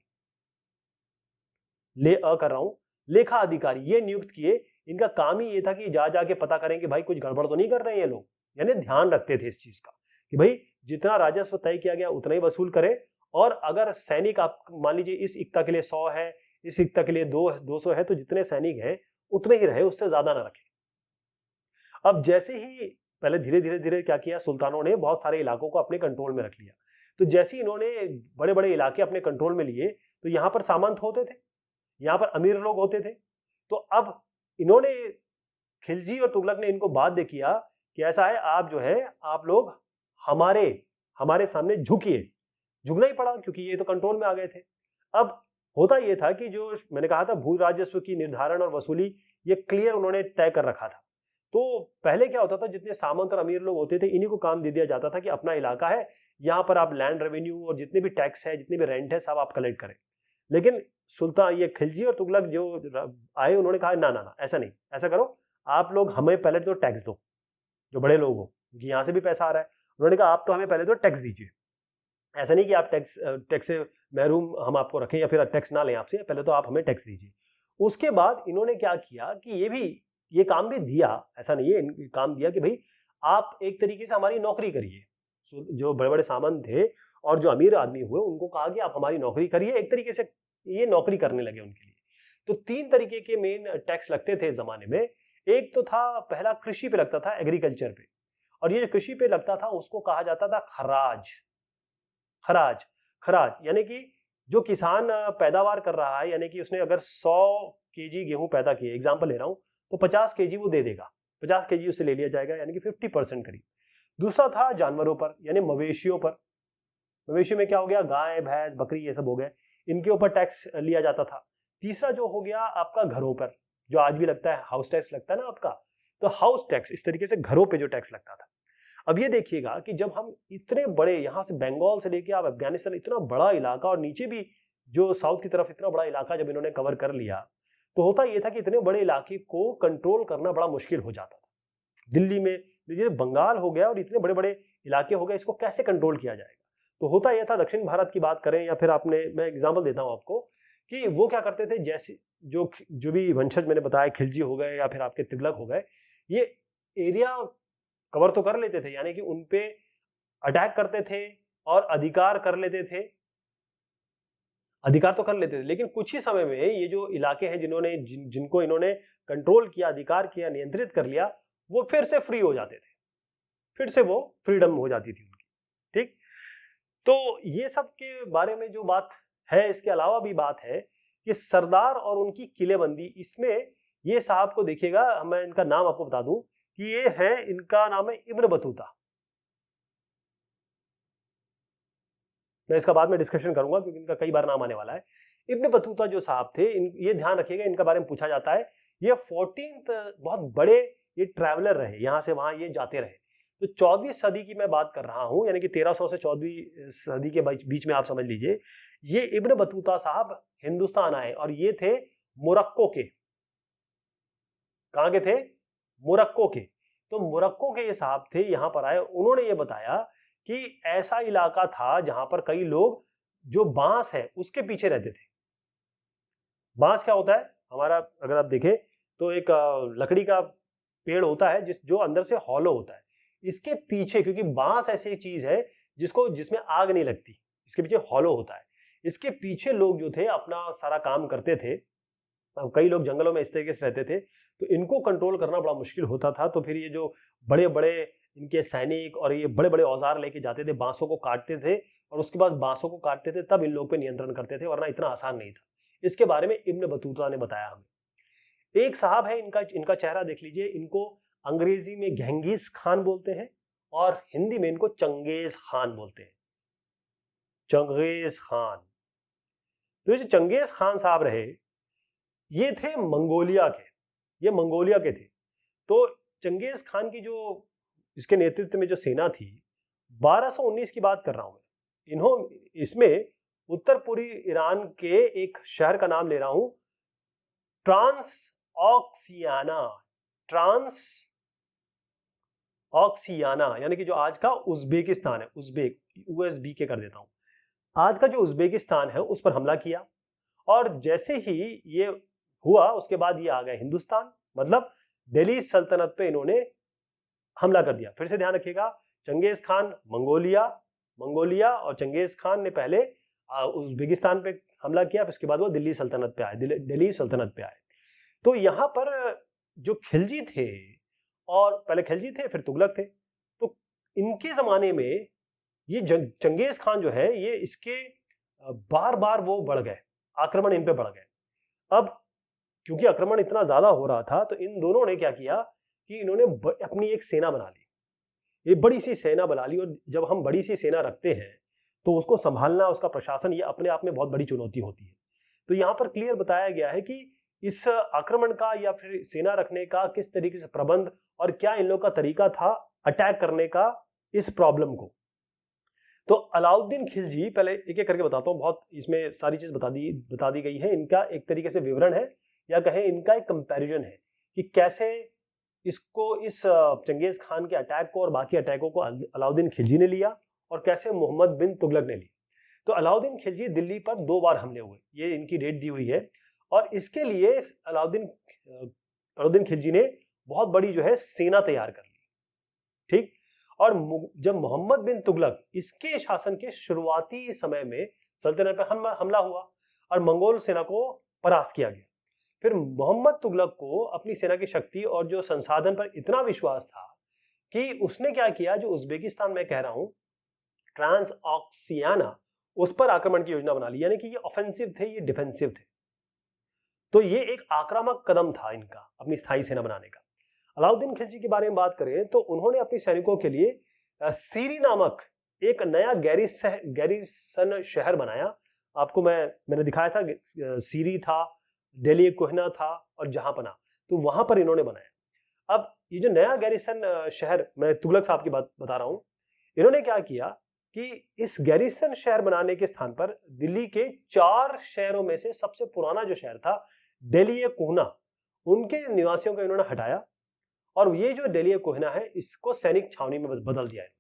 लेखा अधिकारी ये नियुक्त किए। इनका काम ही ये था कि जा जाके पता करें कि भाई कुछ गड़बड़ तो नहीं कर रहे हैं ये लोग, यानी ध्यान रखते थे इस चीज का कि भाई जितना राजस्व तय किया गया उतना ही वसूल करें। और अगर सैनिक, आप मान लीजिए इस इक्ता के लिए 100 है, इस इक्ता के लिए 200 है, तो जितने सैनिक हैं उतने ही रहे, उससे ज्यादा ना रखें। अब जैसे ही पहले धीरे धीरे धीरे क्या किया, सुल्तानों ने बहुत सारे इलाकों को अपने कंट्रोल में रख लिया। तो जैसे ही इन्होंने बड़े बड़े इलाके अपने कंट्रोल में लिए, तो यहाँ पर सामंत होते थे, यहाँ पर अमीर लोग होते थे। तो अब इन्होंने, खिलजी और तुगलक ने इनको बाध्य किया कि ऐसा है, आप जो है, आप लोग हमारे सामने झुकिए। झुकना ही पड़ा क्योंकि ये तो कंट्रोल में आ गए थे। अब होता ये था कि जो मैंने कहा था, भू राजस्व की निर्धारण और वसूली ये क्लियर उन्होंने तय कर रखा था। तो पहले क्या होता था, जितने सामंत और अमीर लोग होते थे, इन्हीं को काम दे दिया जाता था कि अपना इलाका है, यहाँ पर आप लैंड रेवेन्यू और जितने भी टैक्स है, जितने भी रेंट है, सब आप कलेक्ट करें। लेकिन सुल्तान, ये खिलजी और तुगलक जो आए, उन्होंने कहा ना ना ना, ऐसा नहीं, ऐसा करो, आप लोग हमें पहले तो टैक्स दो, जो बड़े लोग हो क्योंकि यहाँ से भी पैसा आ रहा है। उन्होंने कहा आप तो हमें पहले तो टैक्स दीजिए, ऐसा नहीं कि आप टैक्स से महरूम हम आपको रखें या फिर टैक्स ना लें आपसे, पहले तो आप हमें टैक्स दीजिए। उसके बाद इन्होंने क्या किया कि ये काम भी दिया, ऐसा नहीं है, काम दिया कि भाई आप एक तरीके से हमारी नौकरी करिए। जो बड़े बड़े सामंत थे और जो अमीर आदमी हुए उनको कहा कि आप हमारी नौकरी करिए, एक तरीके से ये नौकरी करने लगे उनके लिए। तो 3 तरीके के मेन टैक्स लगते थे इस जमाने में। एक तो था, पहला कृषि पे लगता था, एग्रीकल्चर पे, और ये जो कृषि पे लगता था उसको कहा जाता था खराज। खराज खराज यानी कि जो किसान पैदावार कर रहा है, यानी कि उसने अगर 100 केजी गेहूं पैदा किए, एग्जाम्पल ले रहा हूं, तो 50 केजी वो दे देगा, 50 केजी उससे ले लिया जाएगा, यानी कि 50% करीब। दूसरा था जानवरों पर, यानी मवेशियों पर। मवेशी में क्या हो गया, गाय भैंस बकरी ये सब हो गए, इनके ऊपर टैक्स लिया जाता था। तीसरा जो हो गया आपका घरों पर, जो आज भी लगता है, हाउस टैक्स लगता है ना आपका, तो हाउस टैक्स, इस तरीके से घरों पे जो टैक्स लगता था। अब ये देखिएगा कि जब हम इतने बड़े, यहां से बंगाल से लेके आप अफगानिस्तान, इतना बड़ा इलाका, और नीचे भी जो साउथ की तरफ इतना बड़ा इलाका जब इन्होंने कवर कर लिया, तो होता यह था कि इतने बड़े इलाके को कंट्रोल करना बड़ा मुश्किल हो जाता था। दिल्ली में देखिए बंगाल हो गया और इतने बड़े बड़े इलाके हो गए, इसको कैसे कंट्रोल किया जाएगा। तो होता यह था, दक्षिण भारत की बात करें या फिर आपने, मैं एग्जाम्पल देता हूं आपको, कि वो क्या करते थे, जैसे जो भी वंशज मैंने बताया, खिलजी हो गए या फिर आपके तिगलक हो गए, ये एरिया कवर तो कर लेते थे, यानी कि उनपे अटैक करते थे और अधिकार कर लेते थे, अधिकार तो कर लेते थे, लेकिन कुछ ही समय में ये जो इलाके हैं जिनको इन्होंने कंट्रोल किया, अधिकार किया, नियंत्रित कर लिया, वो फिर से फ्री हो जाते थे, फिर से वो फ्रीडम हो जाती थी उनकी। ठीक, तो ये सब के बारे में जो बात है, इसके अलावा भी बात है कि सरदार और उनकी किलेबंदी, इसमें ये साहब को देखिएगा, मैं इनका नाम आपको बता दूं कि ये है, इनका नाम है इब्न बतूता। मैं इसका बाद में डिस्कशन करूंगा क्योंकि इनका कई बार नाम आने वाला है। इब्न बतूता जो साहब थे, ये ध्यान रखिएगा, इनका बारे में पूछा जाता है, ये 14th बहुत बड़े ये ट्रैवलर रहे, यहां से वहां ये जाते रहे। तो 14वीं सदी की मैं बात कर रहा हूं, यानी कि 1300 से 14वीं सदी के बीच में आप समझ लीजिए, ये इब्न बतूता साहब हिंदुस्तान आए और ये थे मोरक्को के। कहां के थे, मोरक्को के। तो मोरक्को के ये साहब थे, यहां पर आए, उन्होंने ये बताया कि ऐसा इलाका था जहां पर कई लोग जो बांस है उसके पीछे रहते थे। बांस क्या होता है हमारा, अगर आप देखें तो एक लकड़ी का पेड़ होता है जो अंदर से हॉलो होता है, इसके पीछे, क्योंकि बांस ऐसी चीज है जिसमें आग नहीं लगती, इसके पीछे हॉलो होता है, इसके पीछे लोग जो थे अपना सारा काम करते थे। कई लोग जंगलों में इस तरीके से रहते थे, तो इनको कंट्रोल करना बड़ा मुश्किल होता था। तो फिर ये जो बड़े बड़े इनके सैनिक और ये बड़े बड़े औजार लेके जाते थे, बांसों को काटते थे और उसके बाद बांसों को काटते थे, तब इन लोग पे नियंत्रण करते थे, वरना इतना आसान नहीं था। इसके बारे में इब्न बतूता ने बताया हमें। एक साहब है, इनका चेहरा देख लीजिए, इनको अंग्रेजी में गेंगिस खान बोलते हैं और हिंदी में इनको चंगेज खान बोलते हैं, चंगेज खान। तो ये जो चंगेज खान साहब रहे, ये थे मंगोलिया के, ये मंगोलिया के थे। तो चंगेज खान की जो इसके नेतृत्व में जो सेना थी, 1219 की बात कर रहा हूं मैं, इसमें उत्तर पूर्वी ईरान के एक शहर का नाम ले रहा हूं, ट्रांस ऑक्सियाना, ट्रांस ऑक्सियाना, यानी कि जो आज का उज्बेकिस्तान है, उज्बेक, यूएसबी के कर देता हूं, आज का जो उज्बेकिस्तान है उस पर हमला किया। और जैसे ही ये हुआ उसके बाद ये आ गए हिंदुस्तान, मतलब दिल्ली सल्तनत पे इन्होंने हमला कर दिया। फिर से ध्यान रखिएगा, चंगेज खान मंगोलिया और चंगेज खान ने पहले उज्बेकिस्तान पे हमला किया, फिर उसके बाद वो दिल्ली सल्तनत पे आए, दिल्ली सल्तनत पे आए। तो यहां पर जो खिलजी थे, और पहले खिलजी थे फिर तुगलक थे, तो इनके जमाने में ये चंगेज खान जो है, ये इसके बार बार वो बढ़ गए, आक्रमण इन पे बढ़ गए। अब क्योंकि आक्रमण इतना ज्यादा हो रहा था, तो इन दोनों ने क्या किया कि इन्होंने अपनी एक सेना बना ली, ये बड़ी सी सेना बना ली। और जब हम बड़ी सी सेना रखते हैं तो उसको संभालना, उसका प्रशासन, ये अपने आप में बहुत बड़ी चुनौती होती है। तो यहां पर क्लियर बताया गया है कि इस आक्रमण का या फिर सेना रखने का किस तरीके से प्रबंध, और क्या इन लोगों का तरीका था अटैक करने का इस प्रॉब्लम को। तो अलाउद्दीन खिलजी, पहले एक एक करके बताता हूं, बहुत इसमें सारी चीज बता दी गई है, इनका एक तरीके से विवरण है या कहें इनका एक कंपैरिजन है कि कैसे इस चंगेज खान के अटैक को और बाकी अटैकों को अलाउद्दीन खिलजी ने लिया और कैसे मोहम्मद बिन तुगलक ने लिया। तो अलाउद्दीन खिलजी दिल्ली पर 2 बार हमले हुए, ये इनकी डेट दी हुई है। और इसके लिए अलाउद्दीन खिलजी ने बहुत बड़ी जो है सेना तैयार कर ली, ठीक। और जब मोहम्मद बिन तुगलक इसके शासन के शुरुआती समय में सल्तनत पर हमला हुआ और मंगोल सेना को परास्त किया गया। फिर मोहम्मद तुगलक को अपनी सेना की शक्ति और जो संसाधन पर इतना विश्वास था कि उसने क्या किया, जो उज्बेकिस्तान में कह रहा हूं, ट्रांस ऑक्सियाना, उस पर आक्रमण की योजना बना ली। यानी कि ये ऑफेंसिव थे, ये डिफेंसिव थे। तो ये एक आक्रामक कदम था इनका अपनी स्थायी सेना बनाने का। अलाउद्दीन खिलजी के बारे में बात करें तो उन्होंने अपने सैनिकों के लिए सीरी नामक एक नया गैरिसन शहर बनाया। आपको मैंने दिखाया था, सीरी था, दिल्ली कोहिना था और जहांपना, तो वहां पर इन्होंने बनाया। अब ये जो नया गैरिसन शहर, मैं तुगलक साहब की बात बता रहा हूं, इन्होंने क्या किया कि इस गैरिसन शहर बनाने के स्थान पर दिल्ली के 4 शहरों में से सबसे पुराना जो शहर था दिल्ली कोहिना, उनके निवासियों को इन्होंने हटाया और ये जो दिल्ली कोहिना है इसको सैनिक छावनी में बदल दिया इन्होंने।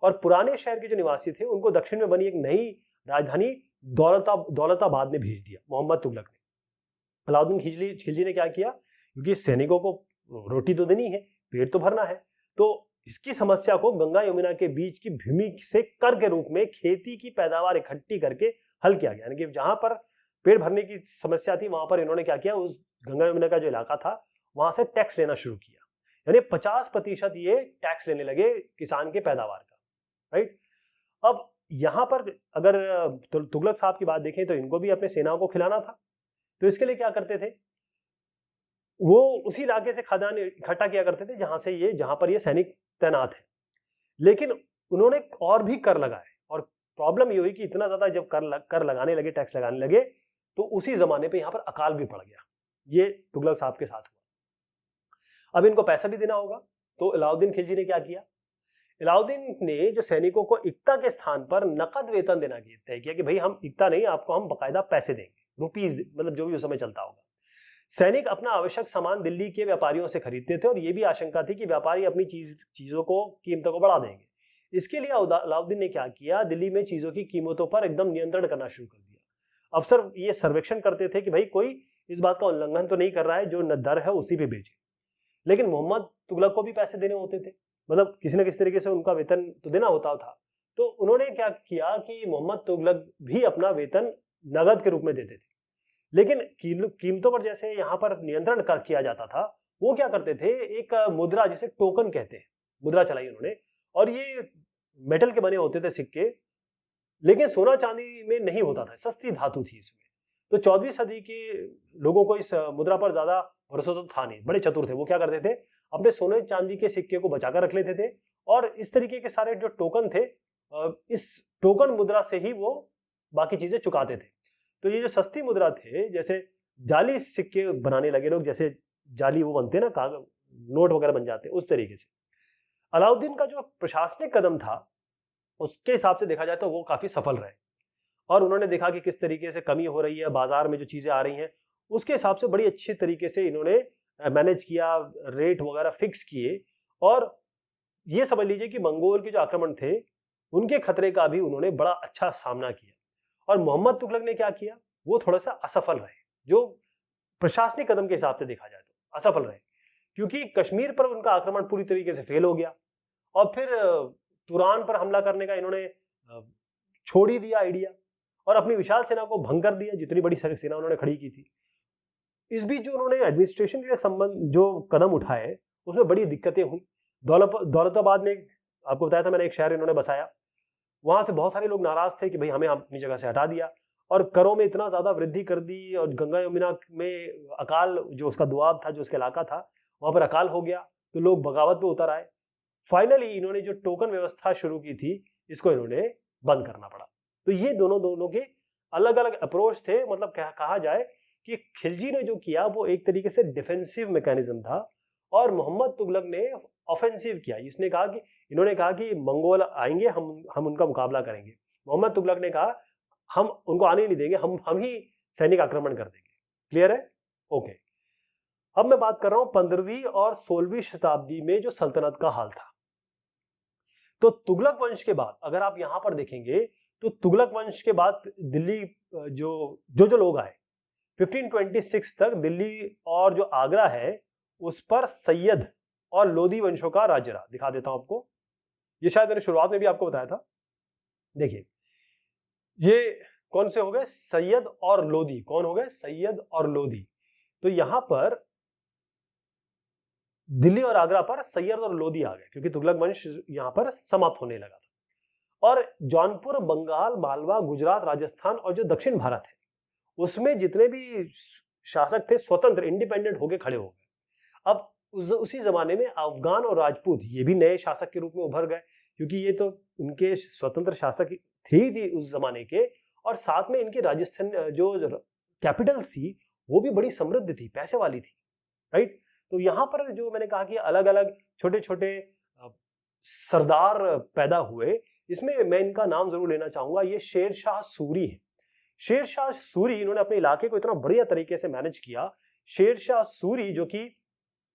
और पुराने शहर के जो निवासी थे उनको दक्षिण में बनी एक नई राजधानी दौलताबाद में भेज दिया मोहम्मद तुगलक ने। अलाउद्दीन खिलजी ने क्या किया, क्योंकि सैनिकों को रोटी तो देनी है, पेट तो भरना है, तो इसकी समस्या को गंगा यमुना के बीच की भूमि से कर के रूप में खेती की पैदावार इकट्ठी करके हल किया गया। यानी कि जहां पर पेट भरने की समस्या थी वहां पर इन्होंने क्या किया, उस गंगा यमुना का जो इलाका था वहां से टैक्स लेना शुरू किया। यानी 50% ये टैक्स लेने लगे किसान के पैदावार का, राइट। अब यहां पर अगर तुगलक साहब की बात देखें तो इनको भी अपने सेनाओं को खिलाना था, तो इसके लिए क्या करते थे, वो उसी इलाके से खाद्यान्न इकट्ठा किया करते थे जहां पर ये सैनिक तैनात है। लेकिन उन्होंने और भी कर लगाए और प्रॉब्लम ये हुई कि इतना ज्यादा जब कर लगाने लगे, टैक्स लगाने लगे, तो उसी जमाने पे यहां पर अकाल भी पड़ गया। ये तुगलक साहब के साथ हुआ। अब इनको पैसा भी देना होगा, तो अलाउद्दीन खिलजी ने क्या किया, अलाउद्दीन ने जो सैनिकों को इक्ता के स्थान पर नकद वेतन देना तय किया कि भाई हम इक्ता नहीं, आपको हम बकायदा पैसे देंगे, रुपीज, मतलब जो भी उस समय चलता होगा। सैनिक अपना आवश्यक सामान दिल्ली के व्यापारियों से खरीदते थे और यह भी आशंका थी कि व्यापारी अपनी चीजों को कीमतों को बढ़ा देंगे। इसके लिए अलाउद्दीन ने क्या किया, दिल्ली में चीजों की कीमतों पर एकदम नियंत्रण करना शुरू कर दिया। अफसर ये सर्वेक्षण करते थे कि भाई कोई इस बात का उल्लंघन तो नहीं कर रहा है, जो दर है उसी पे बेचे। लेकिन मोहम्मद तुगलक को भी पैसे देने होते थे, मतलब किसी न किसी तरीके से उनका वेतन तो देना होता था। तो उन्होंने क्या किया कि मोहम्मद तुगलक भी अपना वेतन नगद के रूप में देते थे। लेकिन कीमतों पर जैसे यहाँ पर नियंत्रण किया जाता था, वो क्या करते थे, एक मुद्रा जिसे टोकन कहते हैं, मुद्रा चलाई उन्होंने, और ये मेटल के बने होते थे सिक्के, लेकिन सोना चांदी में नहीं होता था, सस्ती धातु थी इसमें। तो 14वीं सदी के लोगों को इस मुद्रा पर ज्यादा भरोसा तो था नहीं, बड़े चतुर थे। वो क्या करते थे, अपने सोने चांदी के सिक्के को बचाकर रख लेते थे और इस तरीके के सारे जो टोकन थे, इस टोकन मुद्रा से ही वो बाकी चीजें चुकाते थे। तो ये जो सस्ती मुद्रा थे, जैसे जाली सिक्के बनाने लगे लोग, जैसे जाली वो बनते ना, कागज नोट वगैरह बन जाते, उस तरीके से। अलाउद्दीन का जो प्रशासनिक कदम था उसके हिसाब से देखा जाए तो वो काफी सफल रहे और उन्होंने देखा कि किस तरीके से कमी हो रही है, बाजार में जो चीजें आ रही हैं उसके हिसाब से बड़ी अच्छी तरीके से इन्होंने मैनेज किया, रेट वगैरह फिक्स किए। और ये समझ लीजिए कि मंगोल के जो आक्रमण थे उनके खतरे का भी उन्होंने बड़ा अच्छा सामना किया। और मोहम्मद तुगलक ने क्या किया, वो थोड़ा सा असफल रहे, जो प्रशासनिक कदम के हिसाब से देखा जाए तो असफल रहे, क्योंकि कश्मीर पर उनका आक्रमण पूरी तरीके से फेल हो गया और फिर तुरान पर हमला करने का इन्होंने छोड़ ही दिया आइडिया और अपनी विशाल सेना को भंग कर दिया, जितनी बड़ी सेना उन्होंने खड़ी की थी। इस बीच जो उन्होंने एडमिनिस्ट्रेशन के संबंध जो कदम उठाए उसमें बड़ी दिक्कतें हुई। दौलताबाद में आपको बताया था मैंने, एक शहर इन्होंने बसाया, वहां से बहुत सारे लोग नाराज थे कि भाई हमें अपनी जगह से हटा दिया और करों में इतना ज्यादा वृद्धि कर दी और गंगा यमुना में अकाल, जो उसका दुआब था, जो उसका इलाका था, वहां पर अकाल हो गया, तो लोग बगावत पे उतर आए। फाइनली इन्होंने जो टोकन व्यवस्था शुरू की थी इसको इन्होंने बंद करना पड़ा। तो ये दोनों के अलग अलग अप्रोच थे। मतलब कहा जाए कि खिलजी ने जो किया वो एक तरीके से डिफेंसिव मैकेनिज्म था और मोहम्मद तुगलक ने ऑफेंसिव किया। इन्होंने कहा कि मंगोल आएंगे, हम उनका मुकाबला करेंगे। मोहम्मद तुगलक ने कहा हम उनको आने नहीं देंगे, हम ही सैनिक आक्रमण कर देंगे। क्लियर है? ओके। अब मैं बात कर रहा हूं 15वीं और 16वीं शताब्दी में जो सल्तनत का हाल था। तो तुगलक वंश के बाद अगर आप यहां पर देखेंगे तो तुगलक वंश के बाद दिल्ली जो लोग आए 1526 तक दिल्ली और जो आगरा है उस पर सैयद और लोधी वंशों का राज्य रहा। दिखा देता हूं आपको, ये शायद मैंने शुरुआत में भी आपको बताया था। देखिए ये कौन से हो गए, सैयद और लोधी। कौन हो गए, सैयद और लोधी। तो यहां पर दिल्ली और आगरा पर सैयद और लोधी आ गए क्योंकि तुगलक वंश यहां पर समाप्त होने लगा था। और जौनपुर, बंगाल, मालवा, गुजरात, राजस्थान और जो दक्षिण भारत है उसमें जितने भी शासक थे स्वतंत्र इंडिपेंडेंट होके खड़े हो गए। अब उसी जमाने में अफगान और राजपूत ये भी नए शासक के रूप में उभर गए क्योंकि ये तो उनके स्वतंत्र शासक थी उस जमाने के। और साथ में इनकी राजस्थान जो कैपिटल्स थी वो भी बड़ी समृद्ध थी, पैसे वाली थी, राइट। तो यहां पर जो मैंने कहा कि अलग अलग छोटे छोटे सरदार पैदा हुए, इसमें मैं इनका नाम जरूर लेना चाहूंगा। ये शेरशाह सूरी है। शेरशाह सूरी, इन्होंने अपने इलाके को इतना बढ़िया तरीके से मैनेज किया। शेरशाह सूरी जो कि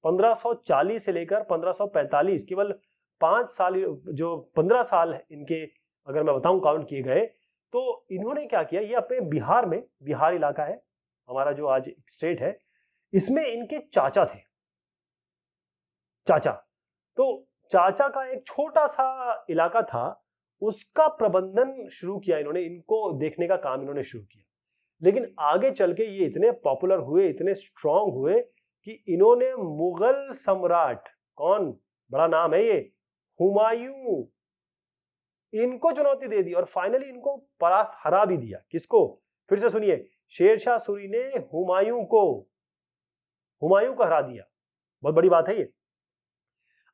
1540 से लेकर 1545 केवल 5 साल, जो 15 साल इनके अगर मैं बताऊं काउंट किए गए, तो इन्होंने क्या किया, ये अपने बिहार में, बिहार इलाका है हमारा जो आज स्टेट है, इसमें इनके चाचा थे, चाचा। तो चाचा का एक छोटा सा इलाका था, उसका प्रबंधन शुरू किया इन्होंने, इनको देखने का काम इन्होंने शुरू किया। लेकिन आगे चल के ये इतने पॉपुलर हुए, इतने स्ट्रांग हुए कि इन्होंने मुगल सम्राट, कौन, बड़ा नाम है ये, हुमायूं, इनको चुनौती दे दी और फाइनली इनको परास्त, हरा भी दिया। किसको, फिर से सुनिए, शेरशाह सूरी ने हुमायूं को हरा दिया। बहुत बड़ी बात है ये।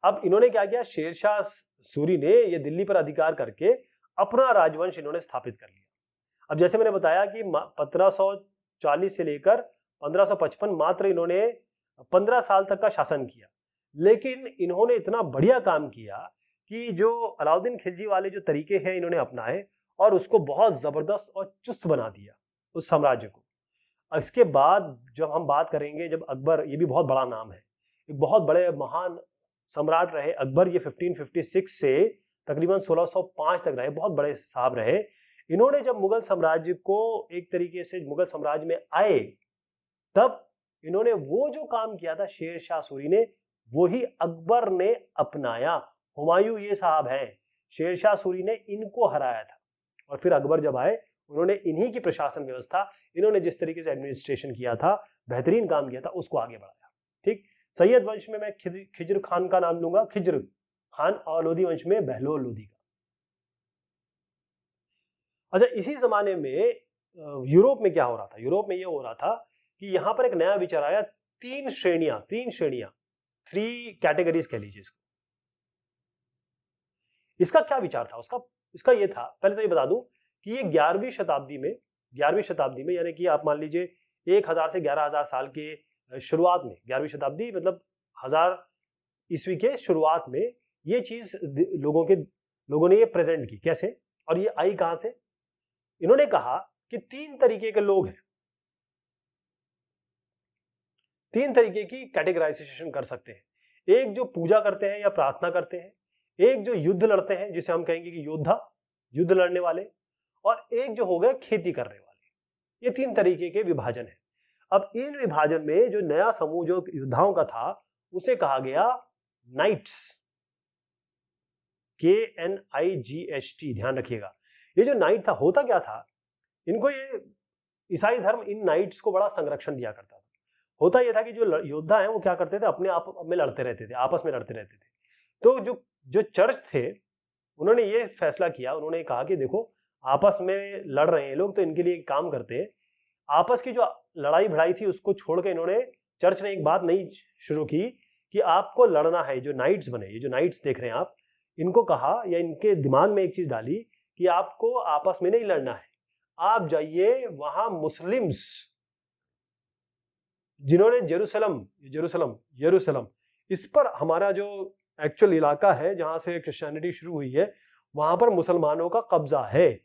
अब इन्होंने क्या किया, शेरशाह सूरी ने ये दिल्ली पर अधिकार करके अपना राजवंश इन्होंने स्थापित कर लिया। अब जैसे मैंने बताया कि 1540 से लेकर 1555 मात्र इन्होंने 15 साल तक का शासन किया, लेकिन इन्होंने इतना बढ़िया काम किया कि जो अलाउद्दीन खिलजी वाले जो तरीके हैं इन्होंने अपनाए और उसको बहुत जबरदस्त और चुस्त बना दिया उस साम्राज्य को। इसके बाद जब हम बात करेंगे, जब अकबर, ये भी बहुत बड़ा नाम है, एक बहुत बड़े महान सम्राट रहे अकबर। ये 1556 से तकरीबन 1605 तक रहे, बहुत बड़े साहब रहे। इन्होंने जब मुगल साम्राज्य को एक तरीके से मुगल साम्राज्य में आए, तब इन्होंने वो जो काम किया था शेरशाह सूरी ने, वो ही अकबर ने अपनाया। हुमायूं ये साहब हैं, शेरशाह सूरी ने इनको हराया था। और फिर अकबर जब आए, उन्होंने इन्हीं की प्रशासन व्यवस्था, इन्होंने जिस तरीके से एडमिनिस्ट्रेशन किया था, बेहतरीन काम किया था, उसको आगे बढ़ाया। ठीक। सैयद वंश में मैं खिज्र खान का नाम लूंगा, खिज्र खान, और लोधी वंश में बहलोल लोधी का। अच्छा, इसी जमाने में यूरोप में क्या हो रहा था, यूरोप में ये हो रहा था कि यहां पर एक नया विचार आया, तीन श्रेणियां, 3 कैटेगरीज कह लीजिए इसको। इसका क्या विचार था उसका, इसका ये था, पहले तो ये बता दूं कि ये 11वीं शताब्दी में यानी कि आप मान लीजिए 1000 से 11000 साल के शुरुआत में, 11वीं शताब्दी मतलब 1000 ईस्वी के शुरुआत में ये चीज लोगों ने ये प्रेजेंट की। कैसे, और ये आई कहां से, इन्होंने कहा कि 3 तरीके के लोग हैं, 3 तरीके की कैटेगराइजेशन कर सकते हैं। एक जो पूजा करते हैं या प्रार्थना करते हैं, एक जो युद्ध लड़ते हैं जिसे हम कहेंगे कि योद्धा, युद्ध लड़ने वाले, और एक जो हो गए खेती करने वाले। ये 3 तरीके के विभाजन है। अब इन विभाजन में जो नया समूह जो योद्धाओं का था उसे कहा गया नाइट्स, KNIGHT, ध्यान रखिएगा। ये जो नाइट था, होता क्या था, इनको ये ईसाई धर्म इन नाइट्स को बड़ा संरक्षण दिया करता था। होता यह था कि जो योद्धा हैं वो क्या करते थे, अपने आप में लड़ते रहते थे, आपस में लड़ते रहते थे। तो जो चर्च थे उन्होंने ये फैसला किया, उन्होंने कहा कि देखो आपस में लड़ रहे हैं लोग, तो इनके लिए काम करते हैं। आपस की जो लड़ाई भिड़ाई थी उसको छोड़ के इन्होंने, चर्च ने एक बात नई शुरू की कि आपको लड़ना है। जो नाइट्स बने, ये जो नाइट्स देख रहे हैं आप, इनको कहा या इनके दिमाग में एक चीज डाली कि आपको आपस में नहीं लड़ना है, आप जाइए वहां मुस्लिम्स, जिन्होंने यरूशलेम इस पर, हमारा जो एक्चुअल इलाका है जहां से क्रिश्चियनिटी शुरू हुई है, वहां पर मुसलमानों का कब्जा है,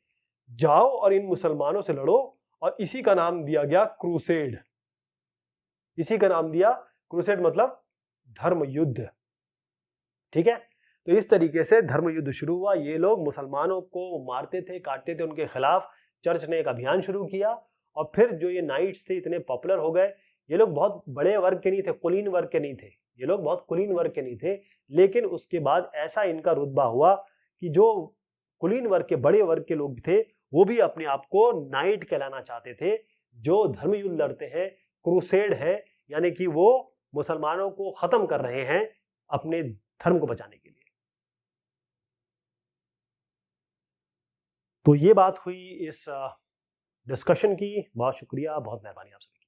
जाओ और इन मुसलमानों से लड़ो। और इसी का नाम दिया गया क्रूसेड, इसी का नाम दिया क्रूसेड मतलब धर्म युद्ध, ठीक है। तो इस तरीके से धर्म युद्ध शुरू हुआ। ये लोग मुसलमानों को मारते थे, काटते थे, उनके खिलाफ चर्च ने एक अभियान शुरू किया। और फिर जो ये नाइट्स थे इतने पॉपुलर हो गए। ये लोग बहुत बड़े वर्ग के नहीं थे, कुलीन वर्ग के नहीं थे, ये लोग बहुत कुलीन वर्ग के नहीं थे। लेकिन उसके बाद ऐसा इनका रुतबा हुआ कि जो कुलीन वर्ग के बड़े वर्ग के लोग थे वो भी अपने आप को नाइट कहलाना चाहते थे, जो धर्म युद्ध लड़ते हैं, क्रूसेड है, यानी कि वो मुसलमानों को खत्म कर रहे हैं अपने धर्म को बचाने के लिए। तो ये बात हुई इस डिस्कशन की। बहुत शुक्रिया, बहुत मेहरबानी आप सभी।